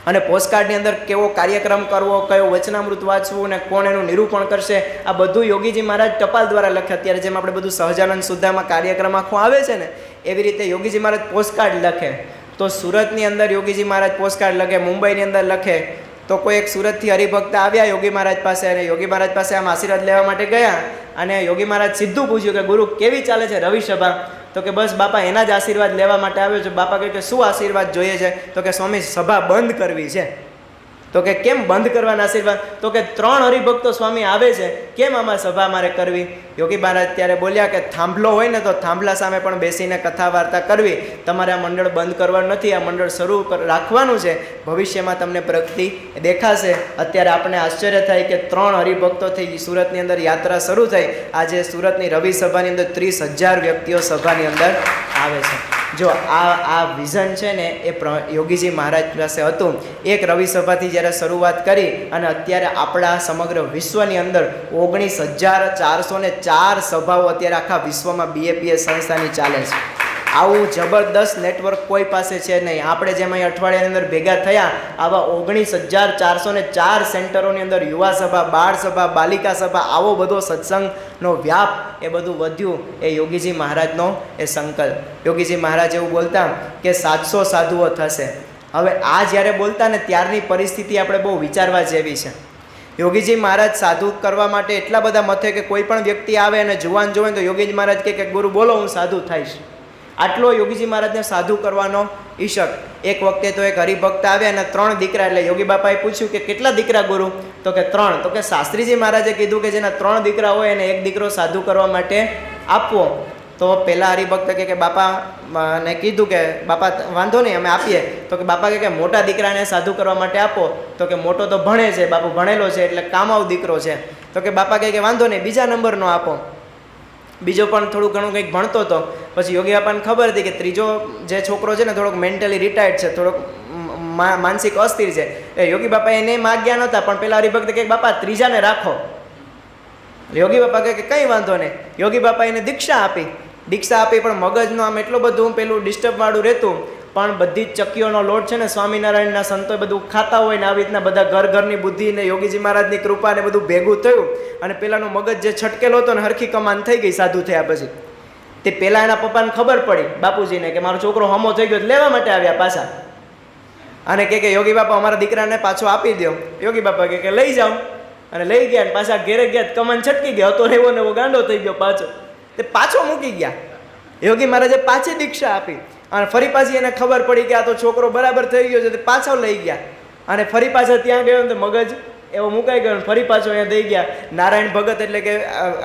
અને પોસ્ટકાર્ડની અંદર કેવો કાર્યક્રમ કરવો, કયો વચનામૃત વાંચવું ને કોણ એનું નિરૂપણ કરશે, આ બધું યોગીજી મહારાજ ટપાલ દ્વારા લખે. અત્યારે જેમ આપણે બધું સહજાનંદ સુધામાં કાર્યક્રમ આખો આવે છે ને એવી રીતે યોગીજી મહારાજ પોસ્ટકાર્ડ લખે. તો સુરતની અંદર યોગીજી મહારાજ પોસ્ટકાર્ડ લખે, મુંબઈની અંદર લખે. તો કોઈ એક સુરતથી હરિભક્ત આવ્યા યોગી મહારાજ પાસે અને યોગી મહારાજ પાસે આમ આશીર્વાદ લેવા માટે ગયા અને યોગી મહારાજ સીધું પૂછ્યું કે ગુરુ કેવી ચાલે છે રવિ સભા? તો કે બસ બાપા એના જ આશીર્વાદ લેવા માટે આવ્યો છે. બાપા કહે કે શું આશીર્વાદ જોઈએ છે? તો કે સ્વામી સભા બંધ કરવી છે. તો કે કેમ બંધ કરવાના આશીર્વાદ? તો કે 3 હરિભક્તો સ્વામી આવે છે, કેમ આમાં સભા મારે કરવી? યોગી મહારાજ ત્યારે બોલ્યા કે થાંભલો હોય ને તો થાંભલા સામે પણ બેસીને કથા વાર્તા કરવી, તમારે આ મંડળ બંધ કરવાનું નથી, આ મંડળ શરૂ રાખવાનું છે, ભવિષ્યમાં તમને પ્રગતિ દેખાશે. અત્યારે આપણે આશ્ચર્ય થાય કે 3 હરિભક્તોથી સુરતની અંદર યાત્રા શરૂ થઈ. આજે સુરતની રવિ સભાની અંદર 30,000 વ્યક્તિઓ સભાની અંદર આવે છે. જો આ વિઝન છે ને એ યોગીજી મહારાજ પાસે હતું. એક રવિ સભાથી જ્યારે શરૂઆત કરી અને અત્યારે આપણા સમગ્ર વિશ્વની અંદર 19,404 સભાઓ અત્યારે આખા વિશ્વમાં BAPS સંસ્થાની ચાલે છે. આવું જબરદસ્ત નેટવર્ક કોઈ પાસે છે નહીં. આપણે જેમ અહીં અઠવાડિયાની અંદર ભેગા થયા, આવા 19,404 સેન્ટરોની અંદર યુવા સભા, બાળ સભા, બાલિકા સભા, આવો બધો સત્સંગનો વ્યાપ એ બધું વધ્યું એ યોગીજી મહારાજનો એ સંકલ્પ. યોગીજી મહારાજ એવું બોલતા કે 700 સાધુઓ થશે. હવે આ જ્યારે બોલતા ને ત્યારની પરિસ્થિતિ આપણે બહુ વિચારવા જેવી છે. યોગીજી મહારાજ સાધુ કરવા માટે એટલા બધા મથે કે કોઈ પણ વ્યક્તિ આવે અને જુવાન જોવે તો યોગીજી મહારાજ કે ગુરુ બોલો હું સાધુ થઈશ. આટલો યોગીજી મહારાજને સાધુ કરવાનો ઈશક. એક વખતે તો એક હરિભક્ત આવ્યા અને 3 દીકરા, એટલે યોગી બાપાએ પૂછ્યું કે કેટલા દીકરા ગુરુ? તો કે 3. તો કે શાસ્ત્રીજી મહારાજે કીધું કે જેના 3 દીકરા હોય એને 1 દીકરો સાધુ કરવા માટે આપવો. તો પહેલા હરિભક્ત કે બાપાને કીધું કે બાપા વાંધો નહીં અમે આપીએ. તો કે બાપા કે મોટા દીકરાને સાધુ કરવા માટે આપો. તો કે મોટો તો ભણે છે, બાપુ ભણેલો છે એટલે કામાવ દીકરો છે. તો કે બાપા કે વાંધો નહીં બીજા નંબરનો આપો. બીજો પણ થોડું ઘણું કંઈક ભણતો હતો. પછી યોગી બાપાને ખબર હતી કે ત્રીજો જે છોકરો છે ને થોડોક મેન્ટલી રિટાયર્ડ છે, થોડોક માનસિક અસ્થિર છે. એ યોગી બાપા એને માગ્યા નહોતા, પણ પેલા હરિભક્ત કે બાપા ત્રીજાને રાખો. યોગી બાપા કે કંઈ વાંધો નહીં. યોગી બાપા એને દીક્ષા આપી. પણ મગજનું આમ એટલું બધું પેલું ડિસ્ટર્બ વાળું રહેતું. પણ બધી જ ચક્કીઓનો લોટ છે ને સ્વામિનારાયણના સંતો બધું ખાતા હોય ને આવી રીતના બધા ઘરની બુદ્ધિ ને યોગીજી મહારાજની કૃપા ને બધું ભેગું થયું અને પેલાનું મગજ જે છટકેલો હતો ને હરખી કમાન થઈ ગઈ સાધુ થયા પછી. તે પહેલાં એના પપ્પાને ખબર પડી બાપુજીને કે મારો છોકરો હમો થઈ ગયો, લેવા માટે આવ્યા પાછા અને કે યોગી બાપા અમારા દીકરાને પાછો આપી દો. યોગી બાપા કે લઈ જાઓ અને લઈ ગયા ને પાછા ઘેરે ગયા. કમાન છટકી ગયા હતો ને એવો ગાંડો થઈ ગયો પાછો. તે પાછો મૂકી ગયા. યોગી મહારાજે પાછી દીક્ષા આપી અને ફરી પાછી એને ખબર પડી કે આ તો છોકરો બરાબર થઈ ગયો છે. તે પાછો લઈ ગયા અને ફરી પાછા ત્યાં ગયો ને મગજ એવો મુકાઈ ગયો ને ફરી પાછો અહીંયા દઈ ગયા. નારાયણ ભગત એટલે કે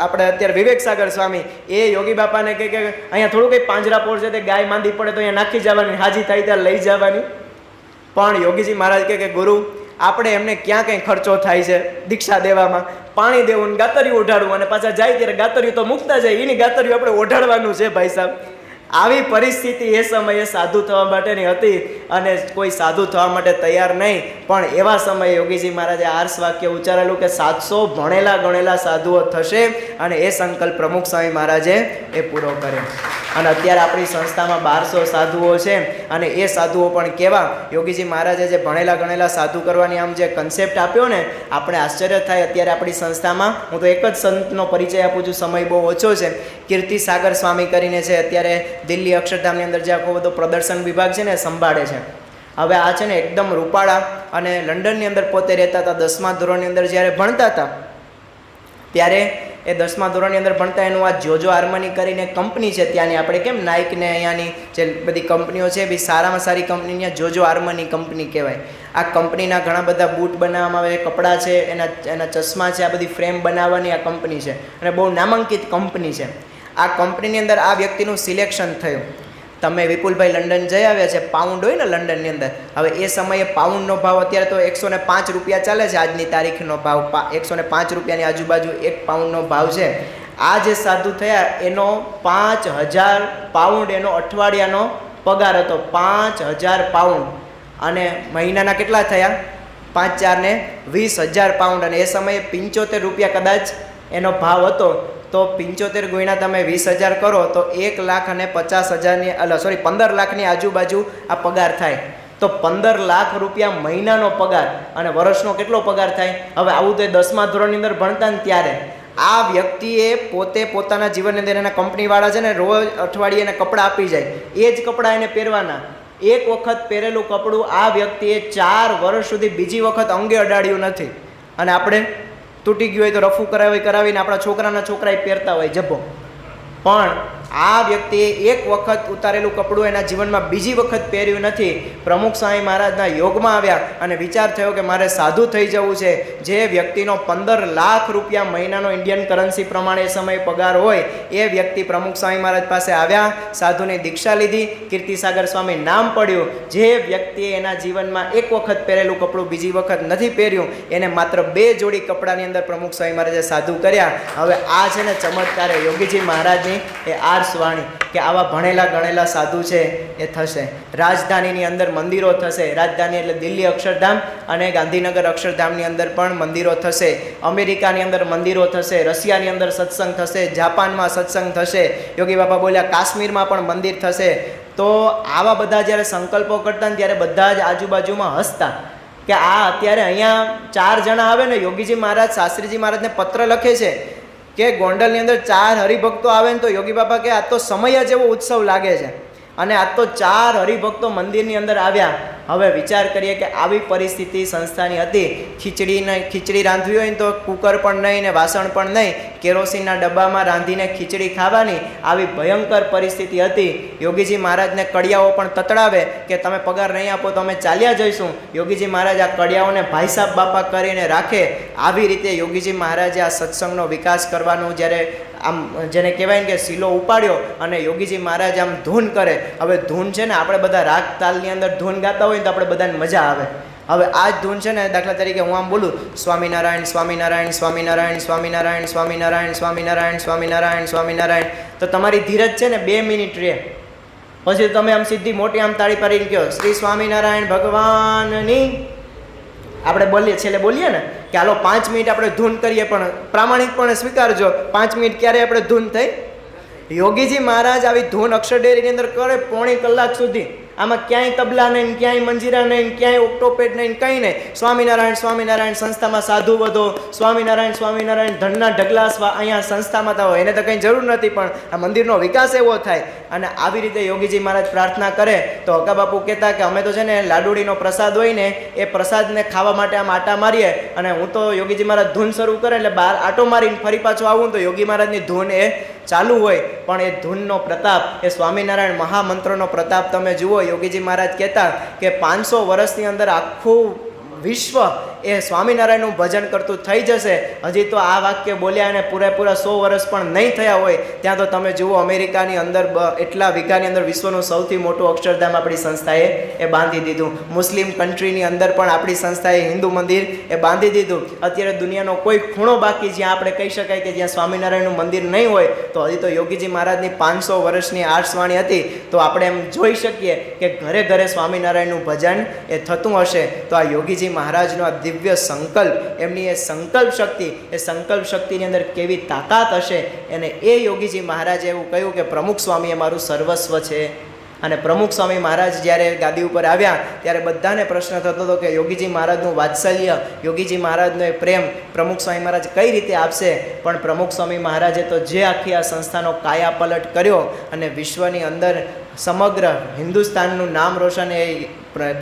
આપણે અત્યારે વિવેક સાગર સ્વામી એ યોગી બાપાને કે અહીંયા થોડું કંઈ પાંજરાપોળ છે તે ગાય માંદી પડે તો અહીંયા નાખી જવાની, હાજી થાય ત્યાં લઈ જવાની. પણ યોગીજી મહારાજ કે ગુરુ આપણે એમને ક્યાં કંઈ ખર્ચો થાય છે દીક્ષા દેવામાં? પાણી દેવું ને ગાતરિયું ઓઢાડવું અને પાછા જાય ત્યારે ગાતરિયું તો મૂકતા જાય, એની ગાતરિયું આપણે ઓઢાડવાનું છે ભાઈ સાહેબ. આવી પરિસ્થિતિ એ સમયે સાધુ થવા માટેની હતી અને કોઈ સાધુ થવા માટે તૈયાર નહીં. પણ એવા સમયે યોગીજી મહારાજે આર્ષ વાક્ય ઉચ્ચારેલું કે 700 ભણેલા ગણેલા સાધુઓ થશે અને એ સંકલ્પ પ્રમુખ સ્વામી મહારાજે એ પૂરો કર્યો. અને અત્યારે આપણી સંસ્થામાં 1200 સાધુઓ છે અને એ સાધુઓ પણ કેવા યોગીજી મહારાજે જે ભણેલા ગણેલા સાધુ કરવાની આમ જે કન્સેપ્ટ આપ્યો ને આપણે આશ્ચર્ય થાય. અત્યારે આપણી સંસ્થામાં હું તો એક જ સંતનો પરિચય આપું છું, સમય બહુ ઓછો છે. કીર્તિ સાગર સ્વામી કરીને છે, અત્યારે દિલ્હી અક્ષરધામની અંદર જે આખો બધો પ્રદર્શન વિભાગ છે ને સંભાળે છે. હવે આ છે ને એકદમ રૂપાળા અને લંડનની અંદર પોતે રહેતા હતા. 10મા ધોરણની અંદર જ્યારે ભણતા હતા ત્યારે એ 10મા ધોરણની અંદર ભણતા એનું આ જોજો આર્મની કરીને કંપની છે ત્યાંની, આપણે કેમ નાઇક ને અહીંયાની જે બધી કંપનીઓ છે બી સારામાં સારી કંપની ત્યાં જોજો આર્મની કંપની કહેવાય. આ કંપનીના ઘણા બધા બૂટ બનાવવામાં આવે, કપડાં છે, એના ચશ્મા છે, આ બધી ફ્રેમ બનાવવાની આ કંપની છે અને બહુ નામાંકિત કંપની છે. આ કંપનીની અંદર આ વ્યક્તિનું સિલેક્શન થયું. તમે વિપુલભાઈ લંડન જઈ આવ્યા છે, પાઉન્ડ હોય ને લંડનની અંદર. હવે એ સમયે પાઉન્ડનો ભાવ અત્યારે તો 105 રૂપિયા ચાલે છે. આજની તારીખનો ભાવ 105 રૂપિયાની આજુબાજુ 1 પાઉન્ડનો ભાવ છે. આ જે સાધુ થયા એનો 5000 પાઉન્ડ એનો અઠવાડિયાનો પગાર હતો. 5000 પાઉન્ડ અને મહિનાના કેટલા થયા? 5 4 ને 20,000 પાઉન્ડ. અને એ સમયે 75 રૂપિયા કદાચ એનો ભાવ હતો. તો 75 ગુણ્યા તમે 20,000 કરો તો 1,50,000 15 લાખની આજુબાજુ આ પગાર થાય. તો 15 લાખ રૂપિયા મહિનાનો પગાર અને વર્ષનો કેટલો પગાર થાય? હવે આવું તો 10મા ધોરણની અંદર ભણતા ને ત્યારે આ વ્યક્તિએ પોતે પોતાના જીવનની અંદર એના કંપનીવાળા છે ને રોજ અઠવાડિયે એને કપડાં આપી જાય, એ જ કપડાં એને પહેરવાના. એક વખત પહેરેલું કપડું આ વ્યક્તિએ 4 વર્ષ સુધી બીજી વખત અંગે અડાડ્યું નથી. અને આપણે તૂટી ગયું હોય તો રફું કરાવીને આપણા છોકરાના છોકરાએ પહેરતા હોય જબ્બો. પણ આ વ્યક્તિએ એક વખત ઉતારેલું કપડું એના જીવનમાં બીજી વખત પહેર્યું નથી. પ્રમુખ સ્વામી મહારાજના યોગમાં આવ્યા અને વિચાર થયો કે મારે સાધુ થઈ જવું છે. જે વ્યક્તિનો 15 લાખ રૂપિયા મહિનાનો ઇન્ડિયન કરન્સી પ્રમાણે એ સમયે પગાર હોય એ વ્યક્તિ પ્રમુખ સ્વામી મહારાજ પાસે આવ્યા, સાધુની દીક્ષા લીધી, કીર્તિસાગર સ્વામી નામ પડ્યું. જે વ્યક્તિએ એના જીવનમાં એક વખત પહેરેલું કપડું બીજી વખત નથી પહેર્યું એને માત્ર 2 જોડી કપડાની અંદર પ્રમુખ સ્વામી મહારાજે સાધુ કર્યા. હવે આ છે ને ચમત્કાર યોગીજી મહારાજની એ આર્ષવાણી કે આવા ભણેલા ગણેલા સાધુ છે એ થશે. રાજધાનીની અંદર મંદિરો થશે. રાજધાની એટલે દિલ્હી અક્ષરધામ અને ગાંધીનગર અક્ષરધામની અંદર પણ મંદિરો થશે. અમેરિકાની અંદર મંદિરો થશે. રશિયાની અંદર સત્સંગ થશે. જાપાનમાં સત્સંગ થશે. યોગી બાપા બોલ્યા કાશ્મીરમાં પણ મંદિર થશે. તો આવા બધા જ્યારે સંકલ્પો કરતા ને ત્યારે બધા જ આજુબાજુમાં હસતા કે આ અત્યારે અહીંયા 4 જણા આવે ને યોગીજી મહારાજ શાસ્ત્રીજી મહારાજને પત્ર લખે છે કે ગોંડલની અંદર 4 હરિભક્તો આવે ને તો યોગી બાપા કે આ તો સમય જ એવો ઉત્સવ લાગે છે. અને આ તો 4 હરિભક્તો મંદિરની અંદર આવ્યા. હવે વિચાર કરીએ કે આવી પરિસ્થિતિ સંસ્થાની હતી. ખીચડી રાંધવી હોય ને તો કુકર પણ નહીં ને વાસણ પણ નહીં, કેરોસીનના ડબ્બામાં રાંધીને ખીચડી ખાવાની આવી ભયંકર પરિસ્થિતિ હતી. યોગીજી મહારાજને કડિયાઓ પણ તતડાવે કે તમે પગાર નહીં આપો તો અમે ચાલ્યા જઈશું. યોગીજી મહારાજ આ કડિયાઓને ભાઈ સાહેબ બાપા કરીને રાખે. આવી રીતે યોગીજી મહારાજે આ સત્સંગનો વિકાસ કરવાનું જ્યારે આમ જેને કહેવાય ને કે શીલો ઉપાડ્યો અને યોગીજી મહારાજ આમ ધૂન કરે. હવે ધૂન છે ને આપણે બધા રાગ તાલની અંદર ધૂન ગાતા હોય તો આપણે બધાને મજા આવે. હવે આ જ ધૂન છે ને દાખલા તરીકે હું આમ બોલું સ્વામિનારાયણ સ્વામિનારાયણ સ્વામિનારાયણ સ્વામિનારાયણ સ્વામિનારાયણ સ્વામિનારાયણ સ્વામિનારાયણ સ્વામિનારાયણ, તો તમારી ધીરજ છે ને 2 મિનિટ રહે. પછી તમે આમ સીધી મોટી આમ તાળી પાડીને કહો શ્રી સ્વામિનારાયણ ભગવાનની. આપણે બોલીએ છેલ્લે બોલીએ ને કે હાલો 5 મિનિટ આપણે ધૂન કરીએ, પણ પ્રામાણિકપણે સ્વીકારજો 5 મિનિટ ક્યારે આપણે ધૂન થઈ. યોગીજી મહારાજ આવી ધૂન અક્ષરડેરીની અંદર કરે 1.5 કલાક સુધી. આમાં ક્યાંય તબલા નહીં, ક્યાંય મંજીરા નહીં, ક્યાંય ઓક્ટોપેડ નહીં, કંઈ નહીં. સ્વામિનારાયણ સ્વામિનારાયણ, સંસ્થામાં સાધુ વધો, સ્વામિનારાયણ સ્વામિનારાયણ, ધનના ઢગલા અહીંયા સંસ્થામાં થાવ. એને તો કંઈ જરૂર નથી, પણ આ મંદિરનો વિકાસ એવો થાય. અને આવી રીતે યોગીજી મહારાજ પ્રાર્થના કરે તો હકા બાપુ કહેતા કે અમે તો છે ને લાડુડીનો પ્રસાદ હોય ને એ પ્રસાદને ખાવા માટે આમ આટા મારીએ. અને હું તો યોગીજી મહારાજ ધૂન શરૂ કરે એટલે બહાર આટો મારીને ફરી પાછું આવું તો યોગી મહારાજની ધૂન એ ચાલુ હોય. પણ એ ધૂનનો પ્રતાપ, એ સ્વામિનારાયણ મહામંત્રનો પ્રતાપ તમે જુઓ. યોગીજી મહારાજ કહેતા કે 500 વર્ષની અંદર આખું વિશ્વ એ સ્વામિનારાયણનું ભજન કરતું થઈ જશે. હજી તો આ વાક્ય બોલ્યા અને પૂરેપૂરા 100 વર્ષ પણ નહીં થયા હોય ત્યાં તો તમે જુઓ અમેરિકાની અંદર એટલા વીઘાની અંદર વિશ્વનું સૌથી મોટું અક્ષરધામ આપણી સંસ્થાએ એ બાંધી દીધું. મુસ્લિમ કન્ટ્રીની અંદર પણ આપણી સંસ્થાએ હિન્દુ મંદિર એ બાંધી દીધું. અત્યારે દુનિયાનો કોઈ ખૂણો બાકી જ્યાં આપણે કહી શકાય કે જ્યાં સ્વામિનારાયણનું મંદિર નહીં હોય તો હજી તો યોગીજી મહારાજની 500 વર્ષની આર્ષવાણી હતી. તો આપણે એમ જોઈ શકીએ કે ઘરે ઘરે સ્વામિનારાયણનું ભજન એ થતું હશે. તો આ યોગીજી મહારાજનો આ દિવ્ય સંકલ્પ, એમની એ સંકલ્પ શક્તિની અંદર કેવી તાકાત હશે. અને એ યોગીજી મહારાજે એવું કહ્યું કે પ્રમુખ સ્વામી એ મારું સર્વસ્વ છે. અને પ્રમુખ સ્વામી મહારાજ જ્યારે ગાદી ઉપર આવ્યા ત્યારે બધાને પ્રશ્ન થતો હતો કે યોગીજી મહારાજનું વાત્સલ્ય, યોગીજી મહારાજનો એ પ્રેમ પ્રમુખ સ્વામી મહારાજ કઈ રીતે આપશે. પણ પ્રમુખ સ્વામી મહારાજે તો જે આખી આ સંસ્થાનો કાયાપલટ કર્યો અને વિશ્વની અંદર સમગ્ર હિન્દુસ્તાનનું નામ રોશન એ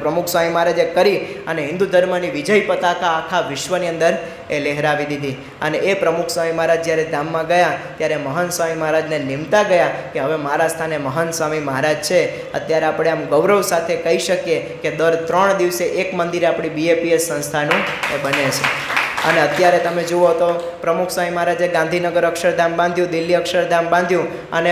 પ્રમુખ સ્વામી મહારાજે કરી અને હિન્દુ ધર્મની વિજય પતાકા આખા વિશ્વની અંદર એ લહેરાવી દીધી. અને એ પ્રમુખ સ્વામી મહારાજ જ્યારે ધામમાં ગયા ત્યારે મહંત સ્વામી મહારાજને નિમતા ગયા કે હવે મારા સ્થાને મહંત સ્વામી મહારાજ છે. અત્યારે આપણે આમ ગૌરવ સાથે કહી શકીએ કે દર 3 દિવસે એક મંદિર આપણી BAPS સંસ્થાનું એ બને છે. અને અત્યારે તમે જુઓ તો પ્રમુખ સ્વામી મહારાજે ગાંધીનગર અક્ષરધામ બાંધ્યું, દિલ્હી અક્ષરધામ બાંધ્યું અને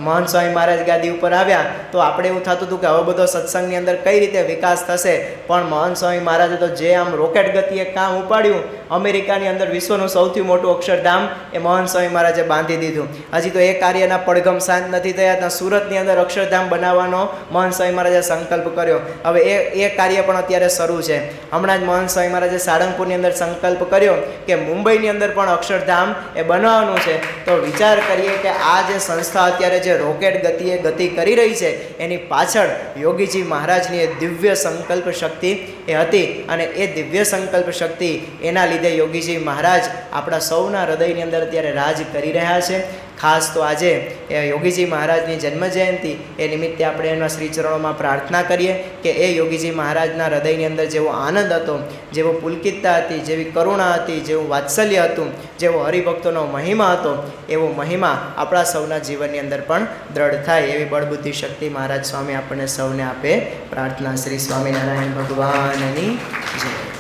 મહંત સ્વામી મહારાજ ગાદી ઉપર આવ્યા તો આપણે એવું થતું હતું કે હવે બધો સત્સંગની અંદર કઈ રીતે વિકાસ થશે. પણ મહંત સ્વામી મહારાજે તો જે આમ રોકેટ ગતિએ કામ ઉપાડ્યું, અમેરિકાની અંદર વિશ્વનું સૌથી મોટું અક્ષરધામ એ મહંત સ્વામી મહારાજે બાંધી દીધું. હજી તો એ કાર્યના પડઘમ શાંત નથી થયા. ત્યાં સુરતની અંદર અક્ષરધામ બનાવવાનો મહંત સ્વામી મહારાજે સંકલ્પ કર્યો. હવે એ કાર્ય પણ અત્યારે શરૂ છે. હમણાં જ મહંત સ્વામી મહારાજે સાળંગપુરની અંદર સંકલ્પ કર્યો કે મુંબઈની અંદર પણ અક્ષરધામ એ બનાવવાનું છે. તો વિચાર કરીએ કે આ જે સંસ્થા અત્યારે જે રોકેટ ગતિએ ગતિ કરી રહી છે એની પાછળ યોગીજી મહારાજની એ દિવ્ય સંકલ્પ શક્તિ એ હતી. અને એ દિવ્ય સંકલ્પ શક્તિ એના લીધે યોગીજી મહારાજ આપણા સૌના હૃદયની અંદર અત્યારે રાજ કરી રહ્યા છે. ખાસ તો આજે એ યોગીજી મહારાજની જન્મજયંતિ એ નિમિત્તે આપણે એમના શ્રીચરણોમાં પ્રાર્થના કરીએ કે એ યોગીજી મહારાજના હૃદયની અંદર જેવો આનંદ હતો, જેવો પુલકિતતા હતી, જેવી કરુણા હતી, જેવું વાત્સલ્ય હતું, જેવો હરિભક્તોનો મહિમા હતો, એવો મહિમા આપણા સૌના જીવનની અંદર પણ દ્રઢ થાય એવી બળબુદ્ધિ શક્તિ મહારાજ સ્વામી આપણને સૌને આપે. પ્રાર્થના. શ્રી સ્વામિનારાયણ ભગવાનની જય.